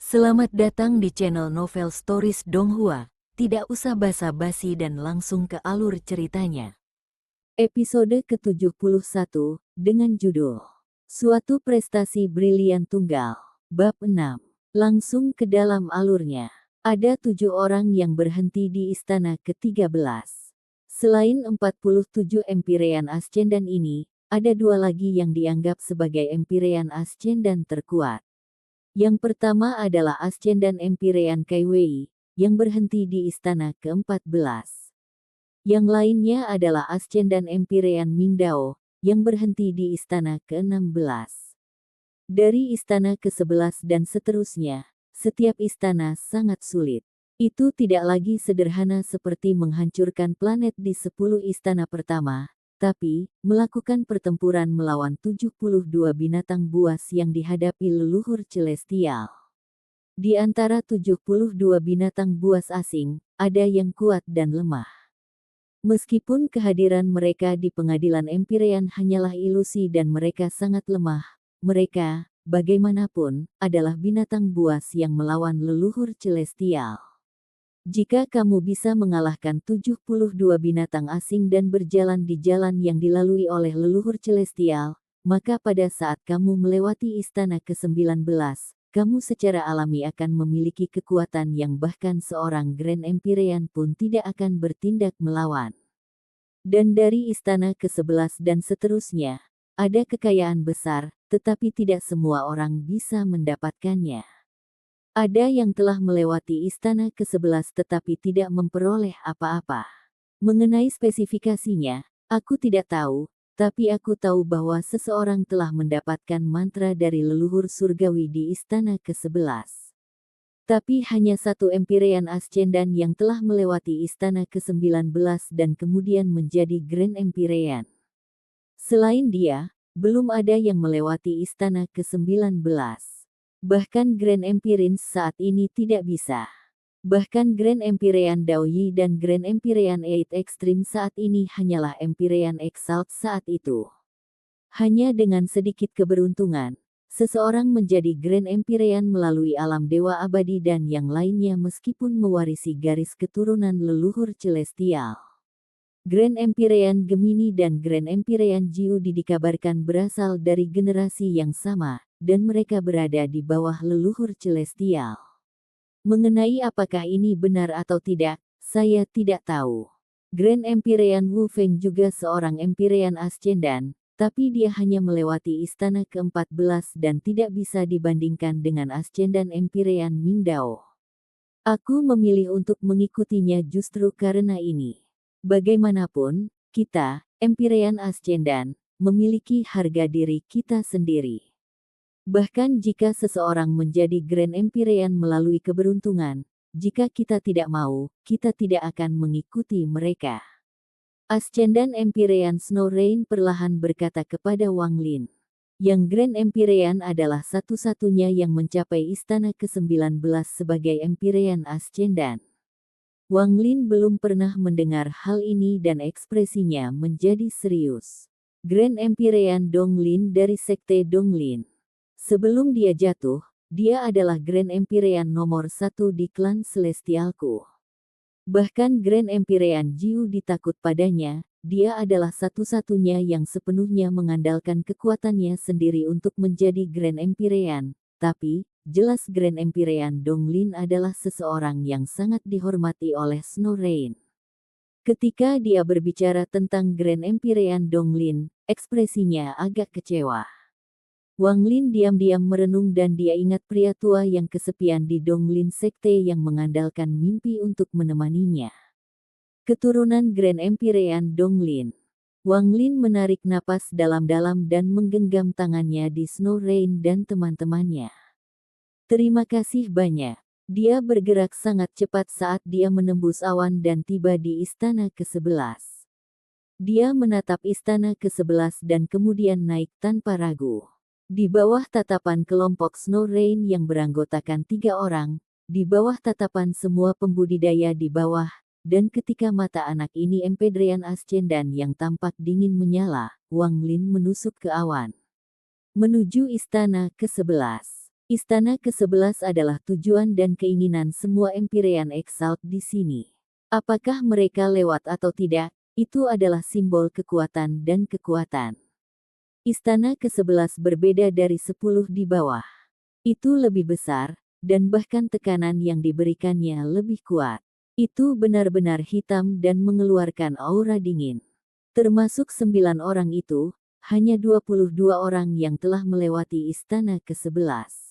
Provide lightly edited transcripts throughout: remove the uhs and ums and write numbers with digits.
Selamat datang di channel Novel Stories Donghua. Tidak usah basa-basi dan langsung ke alur ceritanya. Episode ke-71, dengan judul Suatu Prestasi Brilian Tunggal. Bab 6. Langsung ke dalam alurnya. Ada 7 orang yang berhenti di istana ke-13. Selain 47 Empirean Ascendan ini, ada 2 lagi yang dianggap sebagai Empirean Ascendan terkuat. Yang pertama adalah Ascendan Empirean Kaiwei, yang berhenti di istana ke-14. Yang lainnya adalah Ascendan Empirean Mingdao, yang berhenti di istana ke-16. Dari istana ke-11 dan seterusnya, setiap istana sangat sulit. Itu tidak lagi sederhana seperti menghancurkan planet di 10 istana pertama, tapi melakukan pertempuran melawan 72 binatang buas yang dihadapi leluhur celestial. Di antara 72 binatang buas asing, ada yang kuat dan lemah. Meskipun kehadiran mereka di pengadilan Empirean hanyalah ilusi dan mereka sangat lemah, mereka, bagaimanapun, adalah binatang buas yang melawan leluhur celestial. Jika kamu bisa mengalahkan 72 binatang asing dan berjalan di jalan yang dilalui oleh leluhur celestial, maka pada saat kamu melewati istana ke-19, kamu secara alami akan memiliki kekuatan yang bahkan seorang Grand Empirean pun tidak akan bertindak melawan. Dan dari istana ke-11 dan seterusnya, ada kekayaan besar, tetapi tidak semua orang bisa mendapatkannya. Ada yang telah melewati istana ke-11 tetapi tidak memperoleh apa-apa. Mengenai spesifikasinya, aku tidak tahu, tapi aku tahu bahwa seseorang telah mendapatkan mantra dari leluhur surgawi di istana ke-11. Tapi hanya satu Empirean Ascendan yang telah melewati istana ke-19 dan kemudian menjadi Grand Empirean. Selain dia, belum ada yang melewati istana ke-19. Bahkan Grand Empirins saat ini tidak bisa. Bahkan Grand Empirean Daoyi dan Grand Empirean Eight Extreme saat ini hanyalah Empirean Exalt saat itu. Hanya dengan sedikit keberuntungan, seseorang menjadi Grand Empirean melalui alam dewa abadi dan yang lainnya meskipun mewarisi garis keturunan leluhur celestial. Grand Empirean Gemini dan Grand Empirean Jiudi dikabarkan berasal dari generasi yang sama, dan mereka berada di bawah leluhur celestial. Mengenai apakah ini benar atau tidak, saya tidak tahu. Grand Empirean Wu Feng juga seorang Empirean Ascendan, tapi dia hanya melewati istana ke-14 dan tidak bisa dibandingkan dengan Ascendan Empirean Mingdao. Aku memilih untuk mengikutinya justru karena ini. Bagaimanapun, kita, Empirean Ascendan, memiliki harga diri kita sendiri. Bahkan jika seseorang menjadi Grand Empirean melalui keberuntungan, jika kita tidak mau, kita tidak akan mengikuti mereka. Ascendan Empirean Snow Rain perlahan berkata kepada Wang Lin. Yang Grand Empirean adalah satu-satunya yang mencapai istana ke-19 sebagai Empirean Ascendan. Wang Lin belum pernah mendengar hal ini dan ekspresinya menjadi serius. Grand Empirean Donglin dari Sekte Donglin. Sebelum dia jatuh, dia adalah Grand Empirean nomor 1 di klan Celestialku. Bahkan Grand Empirean Jiu ditakut padanya, dia adalah satu-satunya yang sepenuhnya mengandalkan kekuatannya sendiri untuk menjadi Grand Empirean, tapi jelas Grand Empirean Donglin adalah seseorang yang sangat dihormati oleh Snow Rain. Ketika dia berbicara tentang Grand Empirean Donglin, ekspresinya agak kecewa. Wang Lin diam-diam merenung dan dia ingat pria tua yang kesepian di Donglin Sekte yang mengandalkan mimpi untuk menemaninya. Keturunan Grand Empirean Donglin. Wang Lin menarik napas dalam-dalam dan menggenggam tangannya di Snow Rain dan teman-temannya. Terima kasih banyak. Dia bergerak sangat cepat saat dia menembus awan dan tiba di istana ke-11. Dia menatap istana ke-11 dan kemudian naik tanpa ragu. Di bawah tatapan kelompok Snow Rain yang beranggotakan 3 orang, di bawah tatapan semua pembudidaya di bawah, dan ketika mata anak ini Empirean Ascendan yang tampak dingin menyala, Wang Lin menusuk ke awan. Menuju istana ke-11. Istana ke-11 adalah tujuan dan keinginan semua Empyrean Exalt di sini. Apakah mereka lewat atau tidak, itu adalah simbol kekuatan dan kekuatan. Istana ke-11 berbeda dari 10 di bawah. Itu lebih besar, dan bahkan tekanan yang diberikannya lebih kuat. Itu benar-benar hitam dan mengeluarkan aura dingin. Termasuk 9 orang itu, hanya 22 orang yang telah melewati istana ke-11.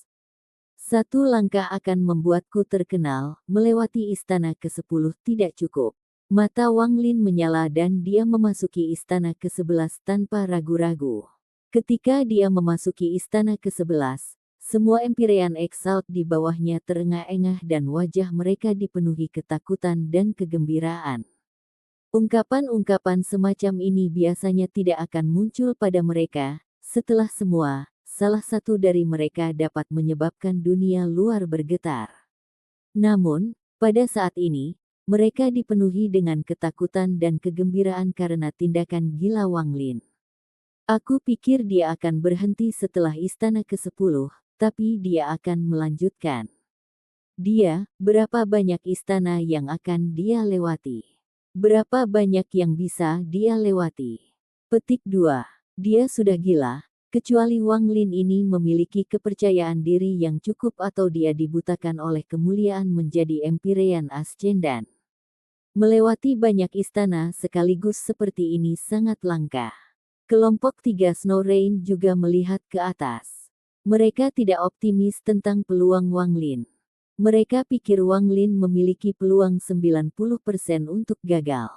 Satu langkah akan membuatku terkenal, melewati istana ke-10 tidak cukup. Mata Wang Lin menyala dan dia memasuki istana ke-11 tanpa ragu-ragu. Ketika dia memasuki istana ke-11, semua Empyrean Exalt di bawahnya terengah-engah dan wajah mereka dipenuhi ketakutan dan kegembiraan. Ungkapan-ungkapan semacam ini biasanya tidak akan muncul pada mereka, setelah semua, salah satu dari mereka dapat menyebabkan dunia luar bergetar. Namun, pada saat ini, mereka dipenuhi dengan ketakutan dan kegembiraan karena tindakan gila Wang Lin. Aku pikir dia akan berhenti setelah istana ke-10, tapi dia akan melanjutkan. Berapa banyak istana yang akan dia lewati? Berapa banyak yang bisa dia lewati? Petik 2. Dia sudah gila. Kecuali Wang Lin ini memiliki kepercayaan diri yang cukup atau dia dibutakan oleh kemuliaan menjadi Empyrean Ascendan. Melewati banyak istana sekaligus seperti ini sangat langka. Kelompok 3 Snow Rain juga melihat ke atas. Mereka tidak optimis tentang peluang Wang Lin. Mereka pikir Wang Lin memiliki peluang 90% untuk gagal.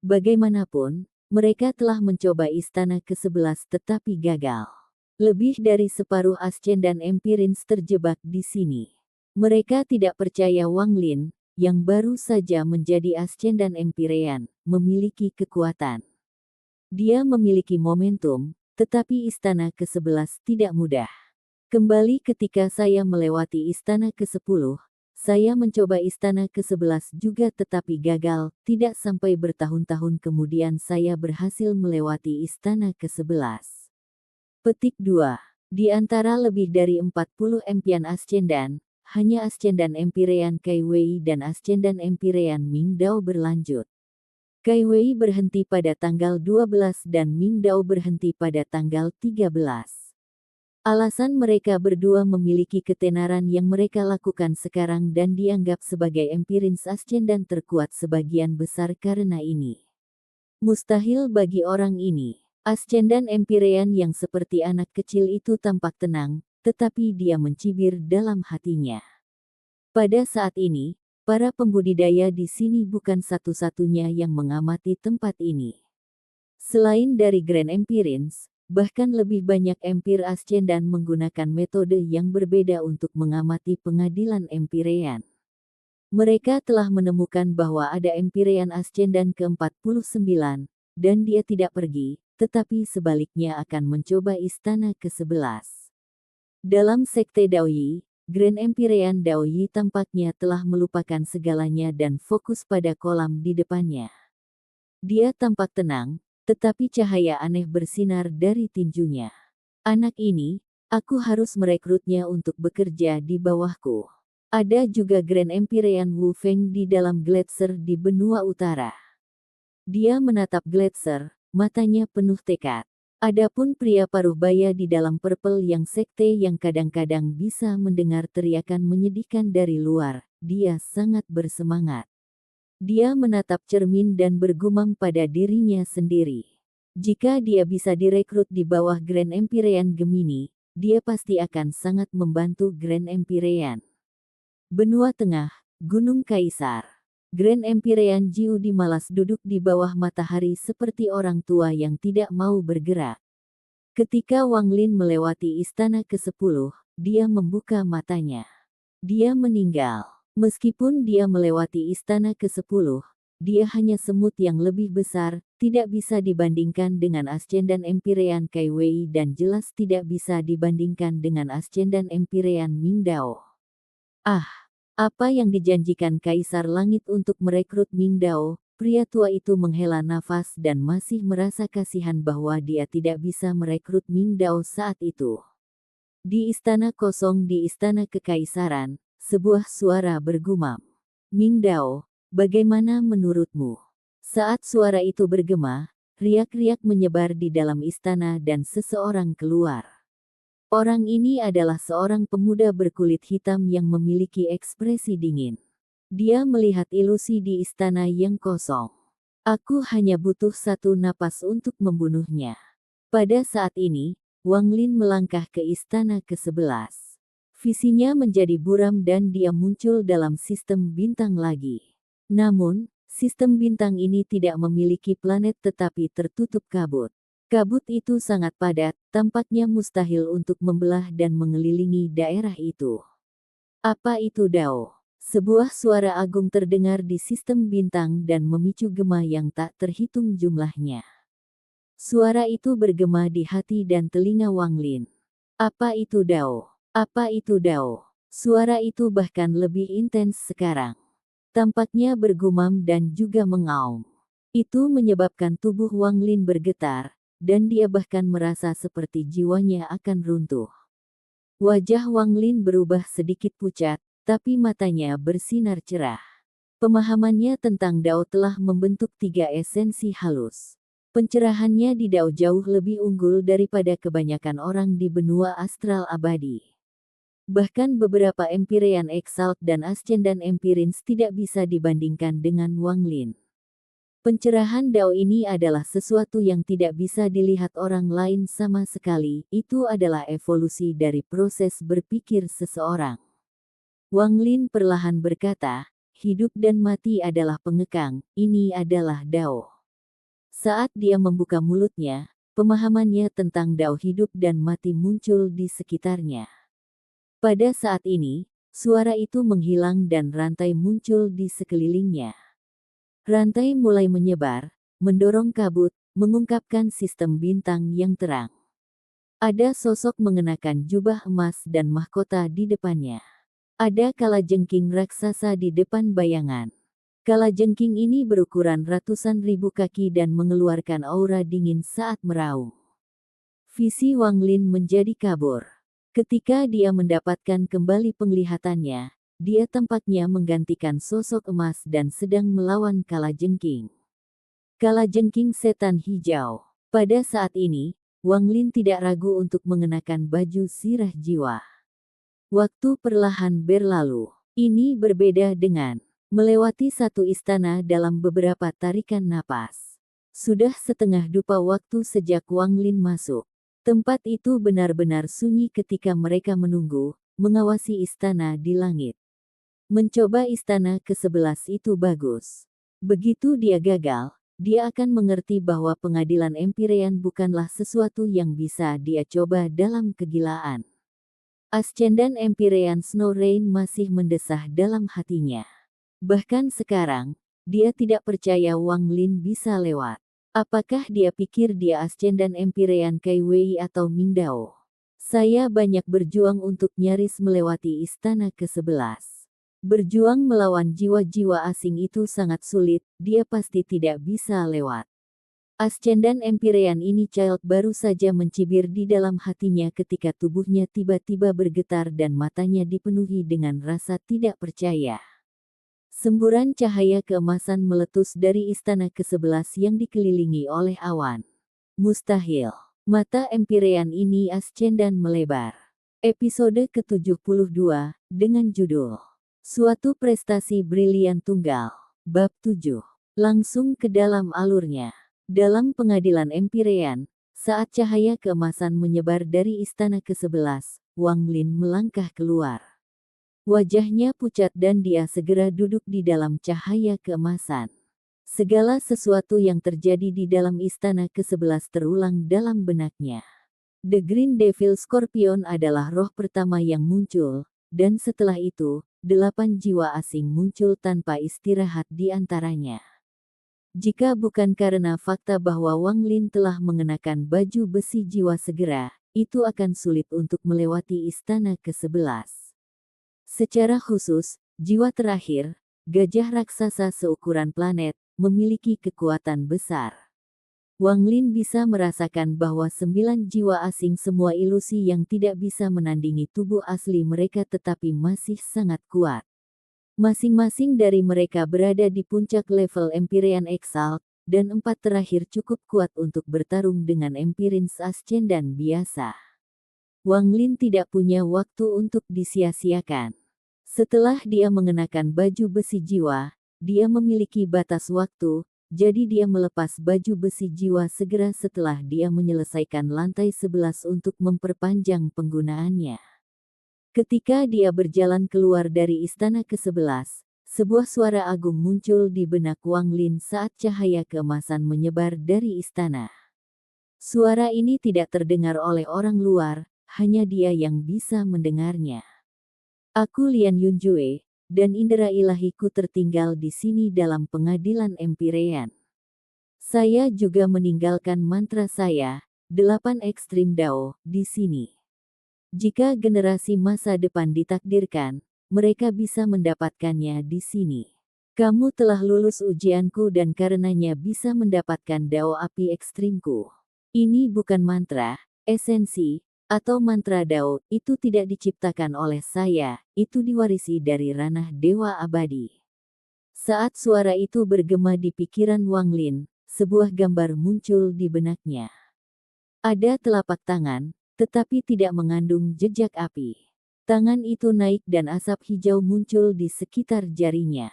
Bagaimanapun, mereka telah mencoba istana ke-11 tetapi gagal. Lebih dari separuh Ascendan Empyreans terjebak di sini. Mereka tidak percaya Wang Lin, yang baru saja menjadi Ascendan Empyrean, memiliki kekuatan. Dia memiliki momentum, tetapi istana ke-11 tidak mudah. Kembali ketika saya melewati istana ke-10, saya mencoba istana ke-11 juga tetapi gagal, tidak sampai bertahun-tahun kemudian saya berhasil melewati istana ke-11. Petik 2. Di antara lebih dari 40 Empian Ascendan, hanya Ascendan Empyrean Kai Wei dan Ascendan Empyrean Ming Dao berlanjut. Kai Wei berhenti pada tanggal 12 dan Ming Dao berhenti pada tanggal 13. Alasan mereka berdua memiliki ketenaran yang mereka lakukan sekarang dan dianggap sebagai Empyreans Ascendan terkuat sebagian besar karena ini. Mustahil bagi orang ini. Ascendan Empyrean yang seperti anak kecil itu tampak tenang, tetapi dia mencibir dalam hatinya. Pada saat ini, para pembudidaya di sini bukan satu-satunya yang mengamati tempat ini. Selain dari Grand Empyreans, bahkan lebih banyak Empyre Ascendan menggunakan metode yang berbeda untuk mengamati pengadilan Empyrean. Mereka telah menemukan bahwa ada Empyrean Ascendan ke-49, dan dia tidak pergi, tetapi sebaliknya akan mencoba istana ke-11. Dalam sekte Daoyi, Grand Empyrean Daoyi tampaknya telah melupakan segalanya dan fokus pada kolam di depannya. Dia tampak tenang, tetapi cahaya aneh bersinar dari tinjunya. Anak ini, aku harus merekrutnya untuk bekerja di bawahku. Ada juga Grand Empyrean Wu Feng di dalam Gletser di benua utara. Dia menatap Gletser, matanya penuh tekad. Adapun pria paruh baya di dalam Purple yang sekte yang kadang-kadang bisa mendengar teriakan menyedihkan dari luar, dia sangat bersemangat. Dia menatap cermin dan bergumam pada dirinya sendiri. Jika dia bisa direkrut di bawah Grand Empyrean Gemini, dia pasti akan sangat membantu Grand Empyrean. Benua Tengah, Gunung Kaisar. Grand Empyrean Jiu di malas duduk di bawah matahari seperti orang tua yang tidak mau bergerak. Ketika Wang Lin melewati istana ke-10, dia membuka matanya. Dia meninggal. Meskipun dia melewati istana ke-10, dia hanya semut yang lebih besar, tidak bisa dibandingkan dengan Ascendan Empyrean Kai Wei dan jelas tidak bisa dibandingkan dengan Ascendan Empyrean Ming Dao. Apa yang dijanjikan Kaisar Langit untuk merekrut Ming Dao? Pria tua itu menghela nafas dan masih merasa kasihan bahwa dia tidak bisa merekrut Ming Dao saat itu. Di istana kosong di istana kekaisaran, sebuah suara bergumam. Ming Dao, bagaimana menurutmu? Saat suara itu bergema, riak-riak menyebar di dalam istana dan seseorang keluar. Orang ini adalah seorang pemuda berkulit hitam yang memiliki ekspresi dingin. Dia melihat ilusi di istana yang kosong. Aku hanya butuh satu napas untuk membunuhnya. Pada saat ini, Wang Lin melangkah ke istana ke-11. Visinya menjadi buram dan dia muncul dalam sistem bintang lagi. Namun, sistem bintang ini tidak memiliki planet tetapi tertutup kabut. Kabut itu sangat padat, tampaknya mustahil untuk membelah dan mengelilingi daerah itu. Apa itu Dao? Sebuah suara agung terdengar di sistem bintang dan memicu gema yang tak terhitung jumlahnya. Suara itu bergema di hati dan telinga Wang Lin. Apa itu Dao? Apa itu Dao? Suara itu bahkan lebih intens sekarang. Tampaknya bergumam dan juga mengaum. Itu menyebabkan tubuh Wang Lin bergetar, dan dia bahkan merasa seperti jiwanya akan runtuh. Wajah Wang Lin berubah sedikit pucat, tapi matanya bersinar cerah. Pemahamannya tentang Dao telah membentuk 3 esensi halus. Pencerahannya di Dao jauh lebih unggul daripada kebanyakan orang di benua astral abadi. Bahkan beberapa Empyrean Exalt dan Ascendan Empyreans tidak bisa dibandingkan dengan Wang Lin. Pencerahan Dao ini adalah sesuatu yang tidak bisa dilihat orang lain sama sekali, itu adalah evolusi dari proses berpikir seseorang. Wang Lin perlahan berkata, hidup dan mati adalah pengekang, ini adalah Dao. Saat dia membuka mulutnya, pemahamannya tentang Dao hidup dan mati muncul di sekitarnya. Pada saat ini, suara itu menghilang dan rantai muncul di sekelilingnya. Rantai mulai menyebar, mendorong kabut, mengungkapkan sistem bintang yang terang. Ada sosok mengenakan jubah emas dan mahkota di depannya. Ada kalajengking raksasa di depan bayangan. Kalajengking ini berukuran ratusan ribu kaki dan mengeluarkan aura dingin saat meraung. Visi Wang Lin menjadi kabur. Ketika dia mendapatkan kembali penglihatannya, dia tampaknya menggantikan sosok emas dan sedang melawan kalajengking. Kalajengking setan hijau. Pada saat ini, Wang Lin tidak ragu untuk mengenakan baju sirah jiwa. Waktu perlahan berlalu. Ini berbeda dengan melewati satu istana dalam beberapa tarikan napas. Sudah setengah dupa waktu sejak Wang Lin masuk. Tempat itu benar-benar sunyi ketika mereka menunggu, mengawasi istana di langit. Mencoba istana ke-11 itu bagus. Begitu dia gagal, dia akan mengerti bahwa pengadilan Empyrean bukanlah sesuatu yang bisa dia coba dalam kegilaan. Ascendan Empyrean Snow Rain masih mendesah dalam hatinya. Bahkan sekarang, dia tidak percaya Wang Lin bisa lewat. Apakah dia pikir dia Ascendan Empyrean Kai Wei atau Ming Dao? Saya banyak berjuang untuk nyaris melewati istana ke-11. Berjuang melawan jiwa-jiwa asing itu sangat sulit, dia pasti tidak bisa lewat. Ascendan Empyrean ini Child baru saja mencibir di dalam hatinya ketika tubuhnya tiba-tiba bergetar dan matanya dipenuhi dengan rasa tidak percaya. Semburan cahaya keemasan meletus dari istana ke-11 yang dikelilingi oleh awan. Mustahil. Mata Empyrean ini Ascendan melebar. Episode ke-72, dengan judul Suatu Prestasi Brilian Tunggal. Bab 7. Langsung ke dalam alurnya. Dalam pengadilan Empyrean, saat cahaya keemasan menyebar dari istana ke-11, Wang Lin melangkah keluar. Wajahnya pucat dan dia segera duduk di dalam cahaya keemasan. Segala sesuatu yang terjadi di dalam istana ke-11 terulang dalam benaknya. The Green Devil Scorpion adalah roh pertama yang muncul, dan setelah itu, 8 jiwa asing muncul tanpa istirahat di antaranya. Jika bukan karena fakta bahwa Wang Lin telah mengenakan baju besi jiwa segera, itu akan sulit untuk melewati istana ke-11. Secara khusus, jiwa terakhir, gajah raksasa seukuran planet, memiliki kekuatan besar. Wang Lin bisa merasakan bahwa 9 jiwa asing semua ilusi yang tidak bisa menandingi tubuh asli mereka tetapi masih sangat kuat. Masing-masing dari mereka berada di puncak level Empyrean Exalt, dan 4 terakhir cukup kuat untuk bertarung dengan Empyreans Ascendan biasa. Wang Lin tidak punya waktu untuk disia-siakan. Setelah dia mengenakan baju besi jiwa, dia memiliki batas waktu, jadi dia melepas baju besi jiwa segera setelah dia menyelesaikan lantai 11 untuk memperpanjang penggunaannya. Ketika dia berjalan keluar dari istana ke-11, sebuah suara agung muncul di benak Wang Lin saat cahaya keemasan menyebar dari istana. Suara ini tidak terdengar oleh orang luar, hanya dia yang bisa mendengarnya. Aku Lian Yunjue, dan indera ilahiku tertinggal di sini dalam pengadilan Empyrean. Saya juga meninggalkan mantra saya, 8 ekstrim Dao, di sini. Jika generasi masa depan ditakdirkan, mereka bisa mendapatkannya di sini. Kamu telah lulus ujianku dan karenanya bisa mendapatkan Dao api ekstrimku. Ini bukan mantra, esensi, atau mantra Dao, itu tidak diciptakan oleh saya, itu diwarisi dari ranah Dewa Abadi. Saat suara itu bergema di pikiran Wang Lin, sebuah gambar muncul di benaknya. Ada telapak tangan, tetapi tidak mengandung jejak api. Tangan itu naik dan asap hijau muncul di sekitar jarinya.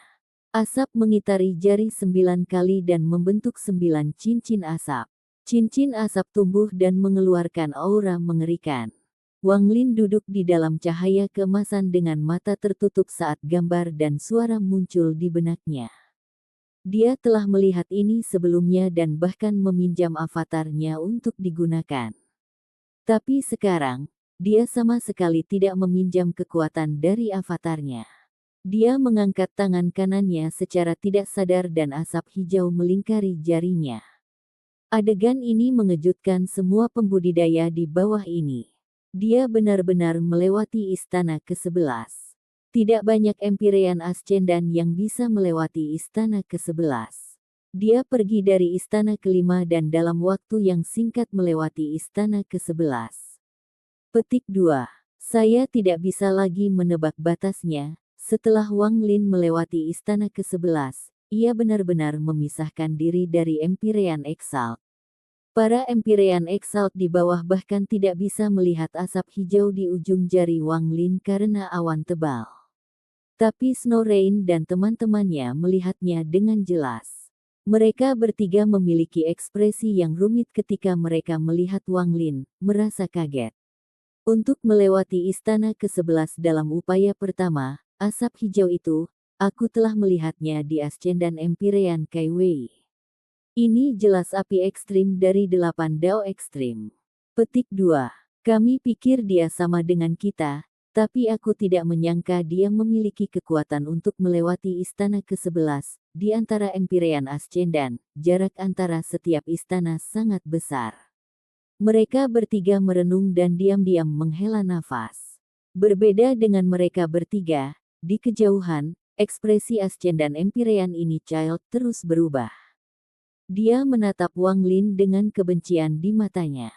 Asap mengitari jari 9 kali dan membentuk 9 cincin asap. Cincin asap tumbuh dan mengeluarkan aura mengerikan. Wang Lin duduk di dalam cahaya keemasan dengan mata tertutup saat gambar dan suara muncul di benaknya. Dia telah melihat ini sebelumnya dan bahkan meminjam avatarnya untuk digunakan. Tapi sekarang, dia sama sekali tidak meminjam kekuatan dari avatarnya. Dia mengangkat tangan kanannya secara tidak sadar dan asap hijau melingkari jarinya. Adegan ini mengejutkan semua pembudidaya di bawah ini. Dia benar-benar melewati istana ke-11. Tidak banyak Empyrean Ascendan yang bisa melewati istana ke-11. Dia pergi dari istana ke-5 dan dalam waktu yang singkat melewati istana ke-11. Petik 2. Saya tidak bisa lagi menebak batasnya. Setelah Wang Lin melewati istana ke-11, ia benar-benar memisahkan diri dari Empyrean Exalt. Para Empyrean Exalt di bawah bahkan tidak bisa melihat asap hijau di ujung jari Wang Lin karena awan tebal. Tapi Snow Rain dan teman-temannya melihatnya dengan jelas. Mereka bertiga memiliki ekspresi yang rumit ketika mereka melihat Wang Lin, merasa kaget. Untuk melewati istana ke-11 dalam upaya pertama, asap hijau itu, aku telah melihatnya di Ascendan Empyrean Kai Wei. Ini jelas api ekstrim dari 8 Dao ekstrim. Petik 2. Kami pikir dia sama dengan kita, tapi aku tidak menyangka dia memiliki kekuatan untuk melewati istana ke-11. Di antara Empyrean Ascendan, jarak antara setiap istana sangat besar. Mereka bertiga merenung dan diam-diam menghela nafas. Berbeda dengan mereka bertiga, di kejauhan, ekspresi Ascendan Empyrean ini Child terus berubah. Dia menatap Wang Lin dengan kebencian di matanya.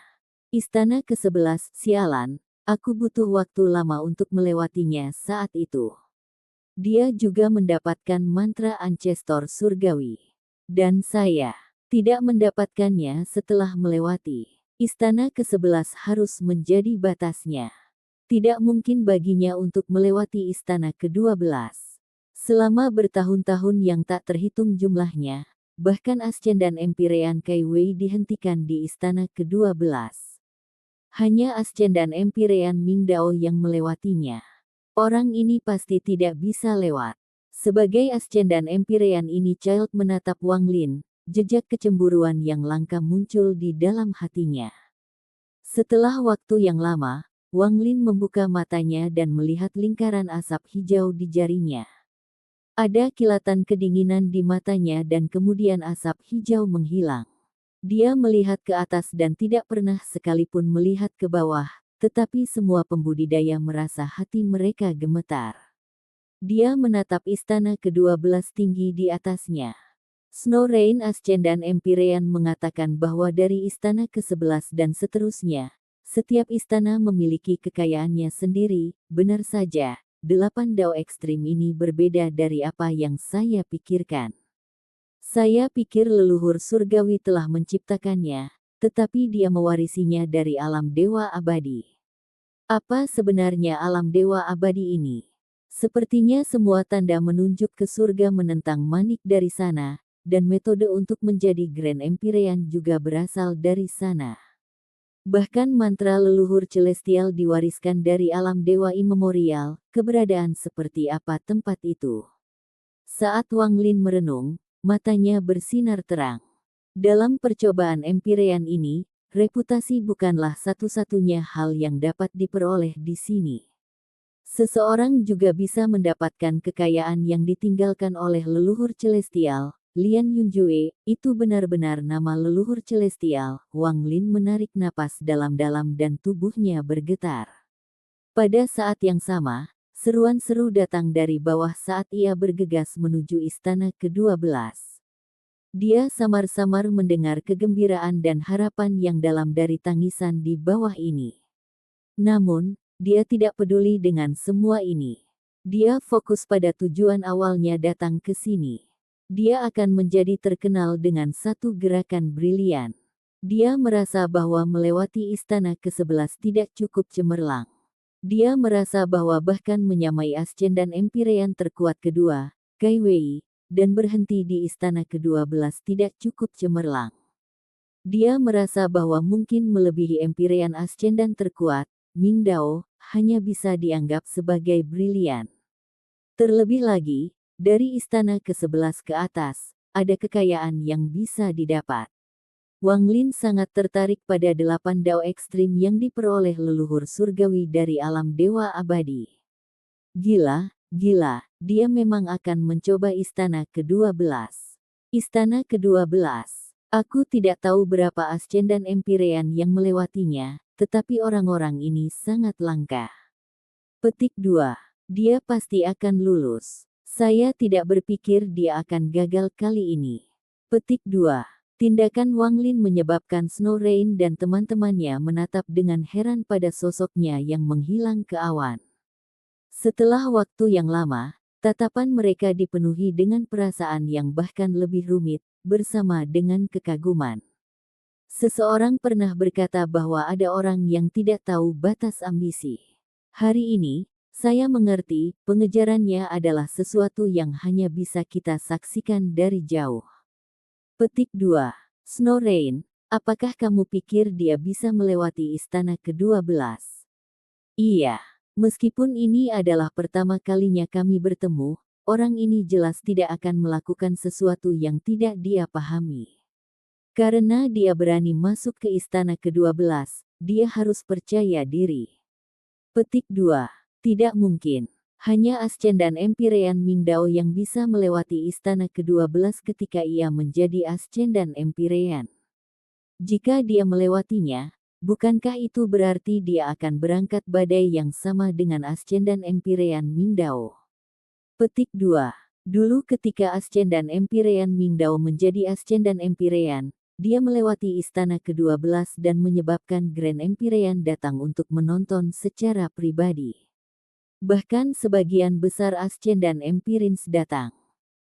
Istana ke-11, sialan, aku butuh waktu lama untuk melewatinya saat itu. Dia juga mendapatkan mantra Ancestor Surgawi. Dan saya tidak mendapatkannya setelah melewati. Istana ke-11 harus menjadi batasnya. Tidak mungkin baginya untuk melewati istana ke-12. Selama bertahun-tahun yang tak terhitung jumlahnya, bahkan Ascendan Empyrean Kai Wei dihentikan di istana ke-12. Hanya Ascendan Empyrean Mingdao yang melewatinya. Orang ini pasti tidak bisa lewat. Sebagai Ascendan Empyrean ini Child menatap Wang Lin, jejak kecemburuan yang langka muncul di dalam hatinya. Setelah waktu yang lama, Wang Lin membuka matanya dan melihat lingkaran asap hijau di jarinya. Ada kilatan kedinginan di matanya dan kemudian asap hijau menghilang. Dia melihat ke atas dan tidak pernah sekalipun melihat ke bawah, tetapi semua pembudidaya merasa hati mereka gemetar. Dia menatap istana ke-12 tinggi di atasnya. Snow Rain Ascendan Empyrean mengatakan bahwa dari istana ke-11 dan seterusnya, setiap istana memiliki kekayaannya sendiri. Benar saja, 8 dao ekstrim ini berbeda dari apa yang saya pikirkan. Saya pikir leluhur surgawi telah menciptakannya, tetapi dia mewarisinya dari alam dewa abadi. Apa sebenarnya alam dewa abadi ini? Sepertinya semua tanda menunjuk ke surga menentang manik dari sana, dan metode untuk menjadi Grand Empyrean juga berasal dari sana. Bahkan mantra leluhur celestial diwariskan dari alam dewa imemorial. Keberadaan seperti apa tempat itu? Saat Wang Lin merenung, matanya bersinar terang. Dalam percobaan Empyrean ini, reputasi bukanlah satu-satunya hal yang dapat diperoleh di sini. Seseorang juga bisa mendapatkan kekayaan yang ditinggalkan oleh leluhur celestial. Lian Yunjue, itu benar-benar nama leluhur celestial. Wang Lin menarik napas dalam-dalam dan tubuhnya bergetar. Pada saat yang sama, seruan seru datang dari bawah saat ia bergegas menuju istana ke-12. Dia samar-samar mendengar kegembiraan dan harapan yang dalam dari tangisan di bawah ini. Namun, dia tidak peduli dengan semua ini. Dia fokus pada tujuan awalnya datang ke sini. Dia akan menjadi terkenal dengan satu gerakan brilian. Dia merasa bahwa melewati istana ke-11 tidak cukup cemerlang. Dia merasa bahwa bahkan menyamai Ascendan Empyrean terkuat kedua, Kai Wei, dan berhenti di istana ke-12 tidak cukup cemerlang. Dia merasa bahwa mungkin melebihi Empyrean Ascendan terkuat, Ming Dao, hanya bisa dianggap sebagai brilian. Terlebih lagi, dari istana ke-11 ke atas, ada kekayaan yang bisa didapat. Wang Lin sangat tertarik pada 8 dao ekstrim yang diperoleh leluhur surgawi dari alam dewa abadi. Gila, dia memang akan mencoba istana ke-12. Istana ke-12. Aku tidak tahu berapa Ascendan Empyrean yang melewatinya, tetapi orang-orang ini sangat langka. Petik 2. Dia pasti akan lulus. Saya tidak berpikir dia akan gagal kali ini. Petik 2. Tindakan Wang Lin menyebabkan Snow Rain dan teman-temannya menatap dengan heran pada sosoknya yang menghilang ke awan. Setelah waktu yang lama, tatapan mereka dipenuhi dengan perasaan yang bahkan lebih rumit, bersama dengan kekaguman. Seseorang pernah berkata bahwa ada orang yang tidak tahu batas ambisi. Hari ini, saya mengerti, pengejarannya adalah sesuatu yang hanya bisa kita saksikan dari jauh. Petik 2. Snow Rain, apakah kamu pikir dia bisa melewati istana ke-12? Iya. Meskipun ini adalah pertama kalinya kami bertemu, orang ini jelas tidak akan melakukan sesuatu yang tidak dia pahami. Karena dia berani masuk ke istana ke-12, dia harus percaya diri. Petik 2. Tidak mungkin. Hanya Ascendan Empyrean Ming Dao yang bisa melewati istana ke-12 ketika ia menjadi Ascendan Empyrean. Jika dia melewatinya, bukankah itu berarti dia akan berangkat badai yang sama dengan Ascendan Empyrean Ming Dao? Petik 2. Dulu ketika Ascendan Empyrean Ming Dao menjadi Ascendan Empyrean, dia melewati istana ke-12 dan menyebabkan Grand Empyrean datang untuk menonton secara pribadi. Bahkan sebagian besar Ascendan Empyreans datang.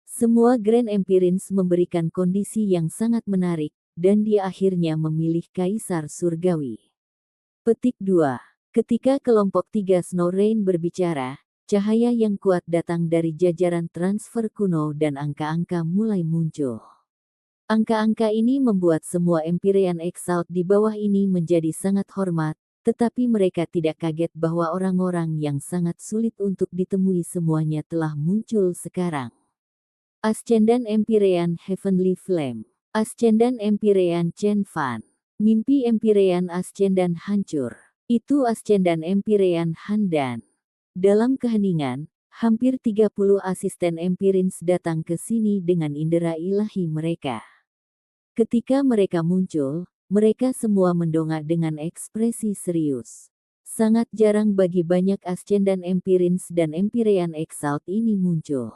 Semua Grand Empyreans memberikan kondisi yang sangat menarik, dan dia akhirnya memilih Kaisar Surgawi. Petik 2. Ketika kelompok 3 Snow Rain berbicara, cahaya yang kuat datang dari jajaran transfer kuno dan angka-angka mulai muncul. Angka-angka ini membuat semua Empyrean Exalt di bawah ini menjadi sangat hormat, tetapi mereka tidak kaget bahwa orang-orang yang sangat sulit untuk ditemui semuanya telah muncul sekarang. Ascendan Empyrean Heavenly Flame. Ascendan Empyrean Chen Fan. Mimpi Empyrean Ascendan hancur. Itu Ascendan Empyrean Handan. Dalam keheningan, hampir 30 asisten Empyreans datang ke sini dengan indera ilahi mereka. Ketika mereka muncul, mereka semua mendongak dengan ekspresi serius. Sangat jarang bagi banyak Ascendan Empyreans dan Empyrean Exalt ini muncul.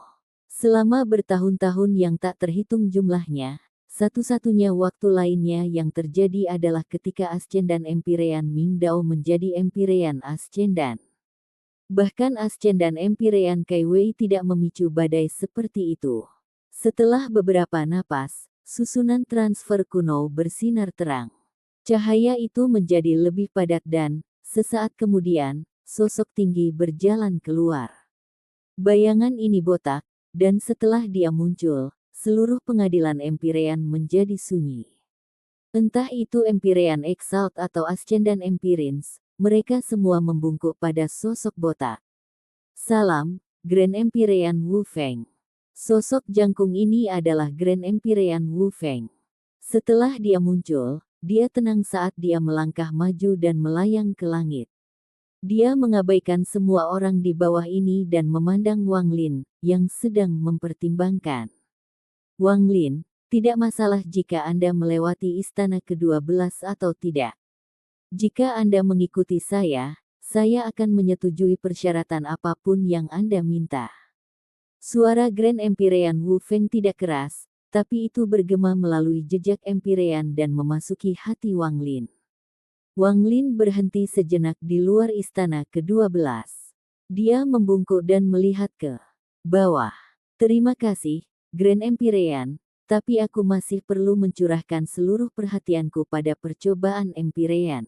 Selama bertahun-tahun yang tak terhitung jumlahnya, satu-satunya waktu lainnya yang terjadi adalah ketika Ascendan Empyrean Mingdao menjadi Empyrean Ascendan. Bahkan Ascendan Empyrean Kaiwei tidak memicu badai seperti itu. Setelah beberapa napas, susunan transfer kuno bersinar terang. Cahaya itu menjadi lebih padat dan, sesaat kemudian, sosok tinggi berjalan keluar. Bayangan ini botak, dan setelah dia muncul, seluruh pengadilan Empyrean menjadi sunyi. Entah itu Empyrean Exalt atau Ascendan Empyreans, mereka semua membungkuk pada sosok botak. Salam, Grand Empyrean Wu Feng. Sosok jangkung ini adalah Grand Empyrean Wu Feng. Setelah dia muncul, dia tenang saat dia melangkah maju dan melayang ke langit. Dia mengabaikan semua orang di bawah ini dan memandang Wang Lin, yang sedang mempertimbangkan. Wang Lin, tidak masalah jika Anda melewati istana ke-12 atau tidak. Jika Anda mengikuti saya akan menyetujui persyaratan apapun yang Anda minta. Suara Grand Empyrean Wu Feng tidak keras, tapi itu bergema melalui jejak Empyrean dan memasuki hati Wang Lin. Wang Lin berhenti sejenak di luar istana ke-12. Dia membungkuk dan melihat ke bawah. Terima kasih, Grand Empyrean, tapi aku masih perlu mencurahkan seluruh perhatianku pada percobaan Empyrean.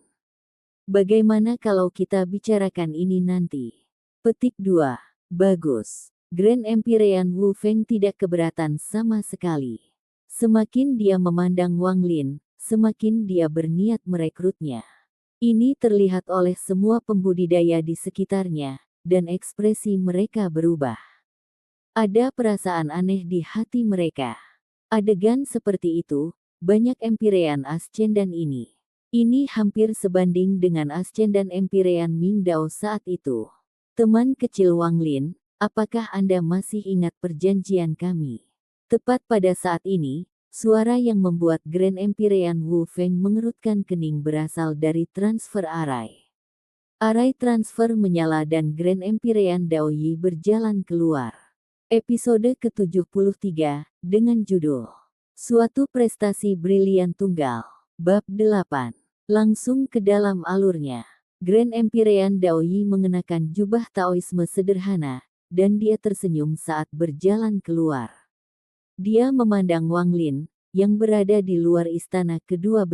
Bagaimana kalau kita bicarakan ini nanti? Petik 2. Bagus. Grand Empyrean Wu Feng tidak keberatan sama sekali. Semakin dia memandang Wang Lin, semakin dia berniat merekrutnya. Ini terlihat oleh semua pembudidaya di sekitarnya, dan ekspresi mereka berubah. Ada perasaan aneh di hati mereka. Adegan seperti itu, banyak Empyrean Ascendan ini. Ini hampir sebanding dengan Ascendan Empyrean Mingdao saat itu. Teman kecil Wang Lin, apakah Anda masih ingat perjanjian kami? Tepat pada saat ini, suara yang membuat Grand Empyrean Wu Feng mengerutkan kening berasal dari transfer arai. Arai transfer menyala dan Grand Empyrean Dao Yi berjalan keluar. Episode ke-73, dengan judul Suatu Prestasi Brilian Tunggal. Bab 8. Langsung ke dalam alurnya. Grand Empyrean Dao Yi mengenakan jubah Taoisme sederhana, dan dia tersenyum saat berjalan keluar. Dia memandang Wang Lin, yang berada di luar istana ke-12.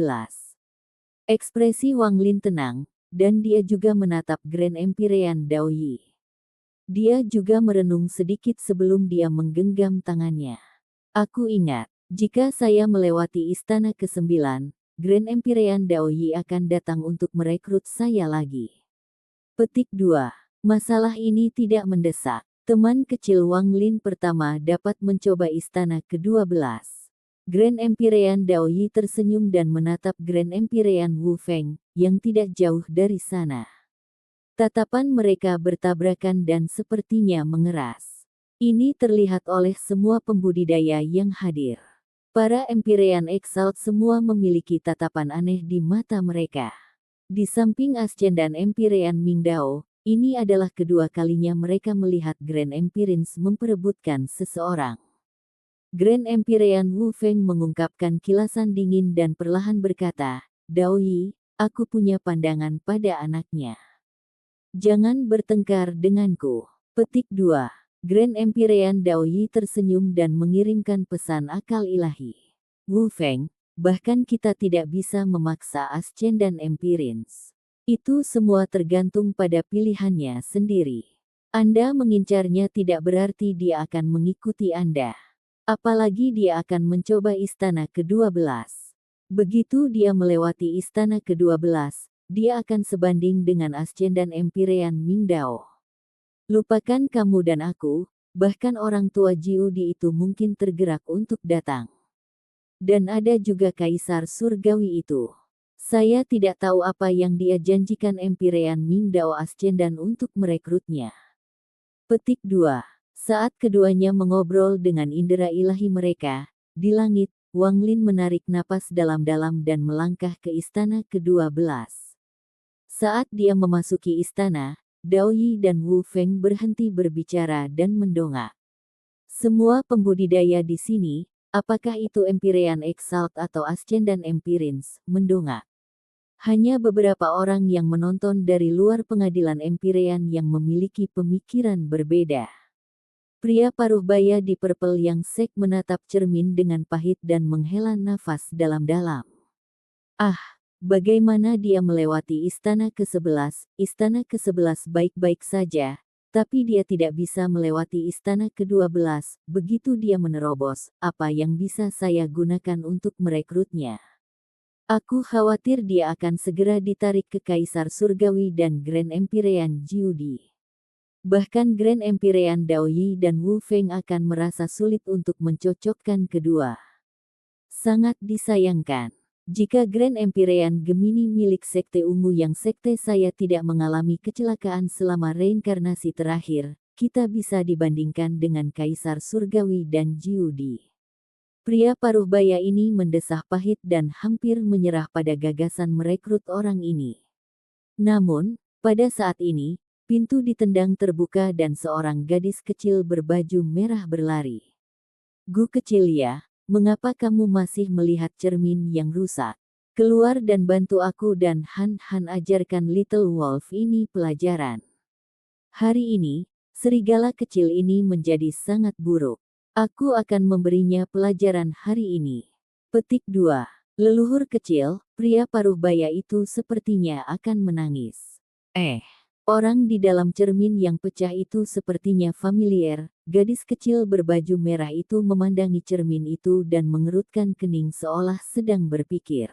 Ekspresi Wang Lin tenang, dan dia juga menatap Grand Empyrean Dao Yi. Dia juga merenung sedikit sebelum dia menggenggam tangannya. Aku ingat, jika saya melewati istana ke-9, Grand Empyrean Dao Yi akan datang untuk merekrut saya lagi. Petik 2. Masalah ini tidak mendesak. Teman kecil Wang Lin pertama dapat mencoba istana ke-12. Grand Empyrean Dao Yi tersenyum dan menatap Grand Empyrean Wu Feng, yang tidak jauh dari sana. Tatapan mereka bertabrakan dan sepertinya mengeras. Ini terlihat oleh semua pembudidaya yang hadir. Para Empyrean Exalt semua memiliki tatapan aneh di mata mereka. Di samping Ascendan Empyrean Mingdao, ini adalah kedua kalinya mereka melihat Grand Empyreans memperebutkan seseorang. Grand Empyrean Wu Feng mengungkapkan kilasan dingin dan perlahan berkata, Dao Yi, aku punya pandangan pada anaknya. Jangan bertengkar denganku. Petik 2. Grand Empyrean Dao Yi tersenyum dan mengirimkan pesan akal ilahi. Wu Feng, bahkan kita tidak bisa memaksa Ascendan Empyreans. Itu semua tergantung pada pilihannya sendiri. Anda mengincarnya tidak berarti dia akan mengikuti Anda. Apalagi dia akan mencoba istana ke-12. Begitu dia melewati istana ke-12, dia akan sebanding dengan Ascendan Empyrean Mingdao. Lupakan kamu dan aku, bahkan orang tua Jiudi itu mungkin tergerak untuk datang. Dan ada juga Kaisar Surgawi itu. Saya tidak tahu apa yang dia janjikan Empyrean Mingdao Ascendan untuk merekrutnya. Petik 2. Saat keduanya mengobrol dengan indera ilahi mereka, di langit, Wang Lin menarik napas dalam-dalam dan melangkah ke istana ke-12. Saat dia memasuki istana, Dao Yi dan Wu Feng berhenti berbicara dan mendongak. Semua pembudidaya di sini, apakah itu Empyrean Exalt atau Ascendan Empirins, mendongak. Hanya beberapa orang yang menonton dari luar pengadilan Empyrean yang memiliki pemikiran berbeda. Pria paruh baya di purple yang sek menatap cermin dengan pahit dan menghela nafas dalam-dalam. Ah, bagaimana dia melewati istana ke-11, istana ke-11 baik-baik saja, tapi dia tidak bisa melewati istana ke-12, begitu dia menerobos, apa yang bisa saya gunakan untuk merekrutnya? Aku khawatir dia akan segera ditarik ke Kaisar Surgawi dan Grand Empyrean Jiudi. Bahkan Grand Empyrean Daoyi dan Wu Feng akan merasa sulit untuk mencocokkan kedua. Sangat disayangkan. Jika Grand Empyrean Gemini milik Sekte Ungu yang sekte saya tidak mengalami kecelakaan selama reinkarnasi terakhir, kita bisa dibandingkan dengan Kaisar Surgawi dan Jiudi. Pria paruh baya ini mendesah pahit dan hampir menyerah pada gagasan merekrut orang ini. Namun, pada saat ini, pintu ditendang terbuka dan seorang gadis kecil berbaju merah berlari. Gu kecil ya, mengapa kamu masih melihat cermin yang rusak? Keluar dan bantu aku dan Han ajarkan Little Wolf ini pelajaran. Hari ini, serigala kecil ini menjadi sangat buruk. Aku akan memberinya pelajaran hari ini. Petik 2. Leluhur kecil, pria paruh baya itu sepertinya akan menangis. Orang di dalam cermin yang pecah itu sepertinya familiar. Gadis kecil berbaju merah itu memandangi cermin itu dan mengerutkan kening seolah sedang berpikir.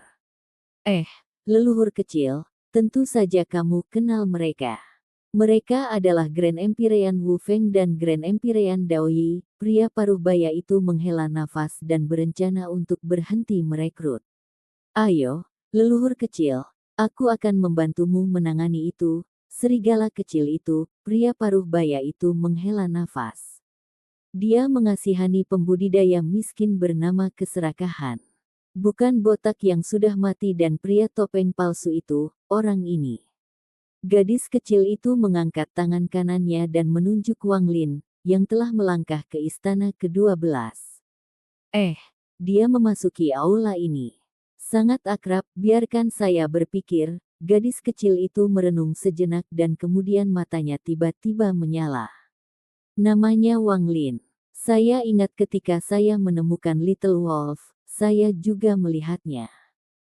Leluhur kecil, tentu saja kamu kenal mereka. Mereka adalah Grand Empyrean Wu Feng dan Grand Empyrean Daoyi. Pria paruh baya itu menghela nafas dan berencana untuk berhenti merekrut. Ayo, leluhur kecil, aku akan membantumu menangani itu. Serigala kecil itu, pria paruh baya itu menghela nafas. Dia mengasihani pembudidaya miskin bernama Keserakahan. Bukan botak yang sudah mati dan pria topeng palsu itu, orang ini. Gadis kecil itu mengangkat tangan kanannya dan menunjuk Wang Lin, yang telah melangkah ke istana ke-12. Dia memasuki aula ini. Sangat akrab, biarkan saya berpikir. Gadis kecil itu merenung sejenak dan kemudian matanya tiba-tiba menyala. Namanya Wang Lin. Saya ingat ketika saya menemukan Little Wolf, saya juga melihatnya.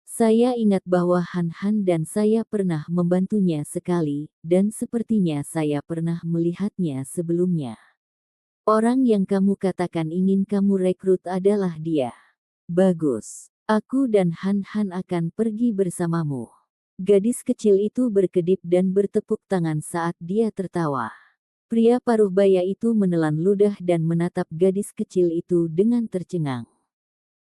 Saya ingat bahwa Han dan saya pernah membantunya sekali, dan sepertinya saya pernah melihatnya sebelumnya. Orang yang kamu katakan ingin kamu rekrut adalah dia. Bagus. Aku dan Han akan pergi bersamamu. Gadis kecil itu berkedip dan bertepuk tangan saat dia tertawa. Pria paruh baya itu menelan ludah dan menatap gadis kecil itu dengan tercengang.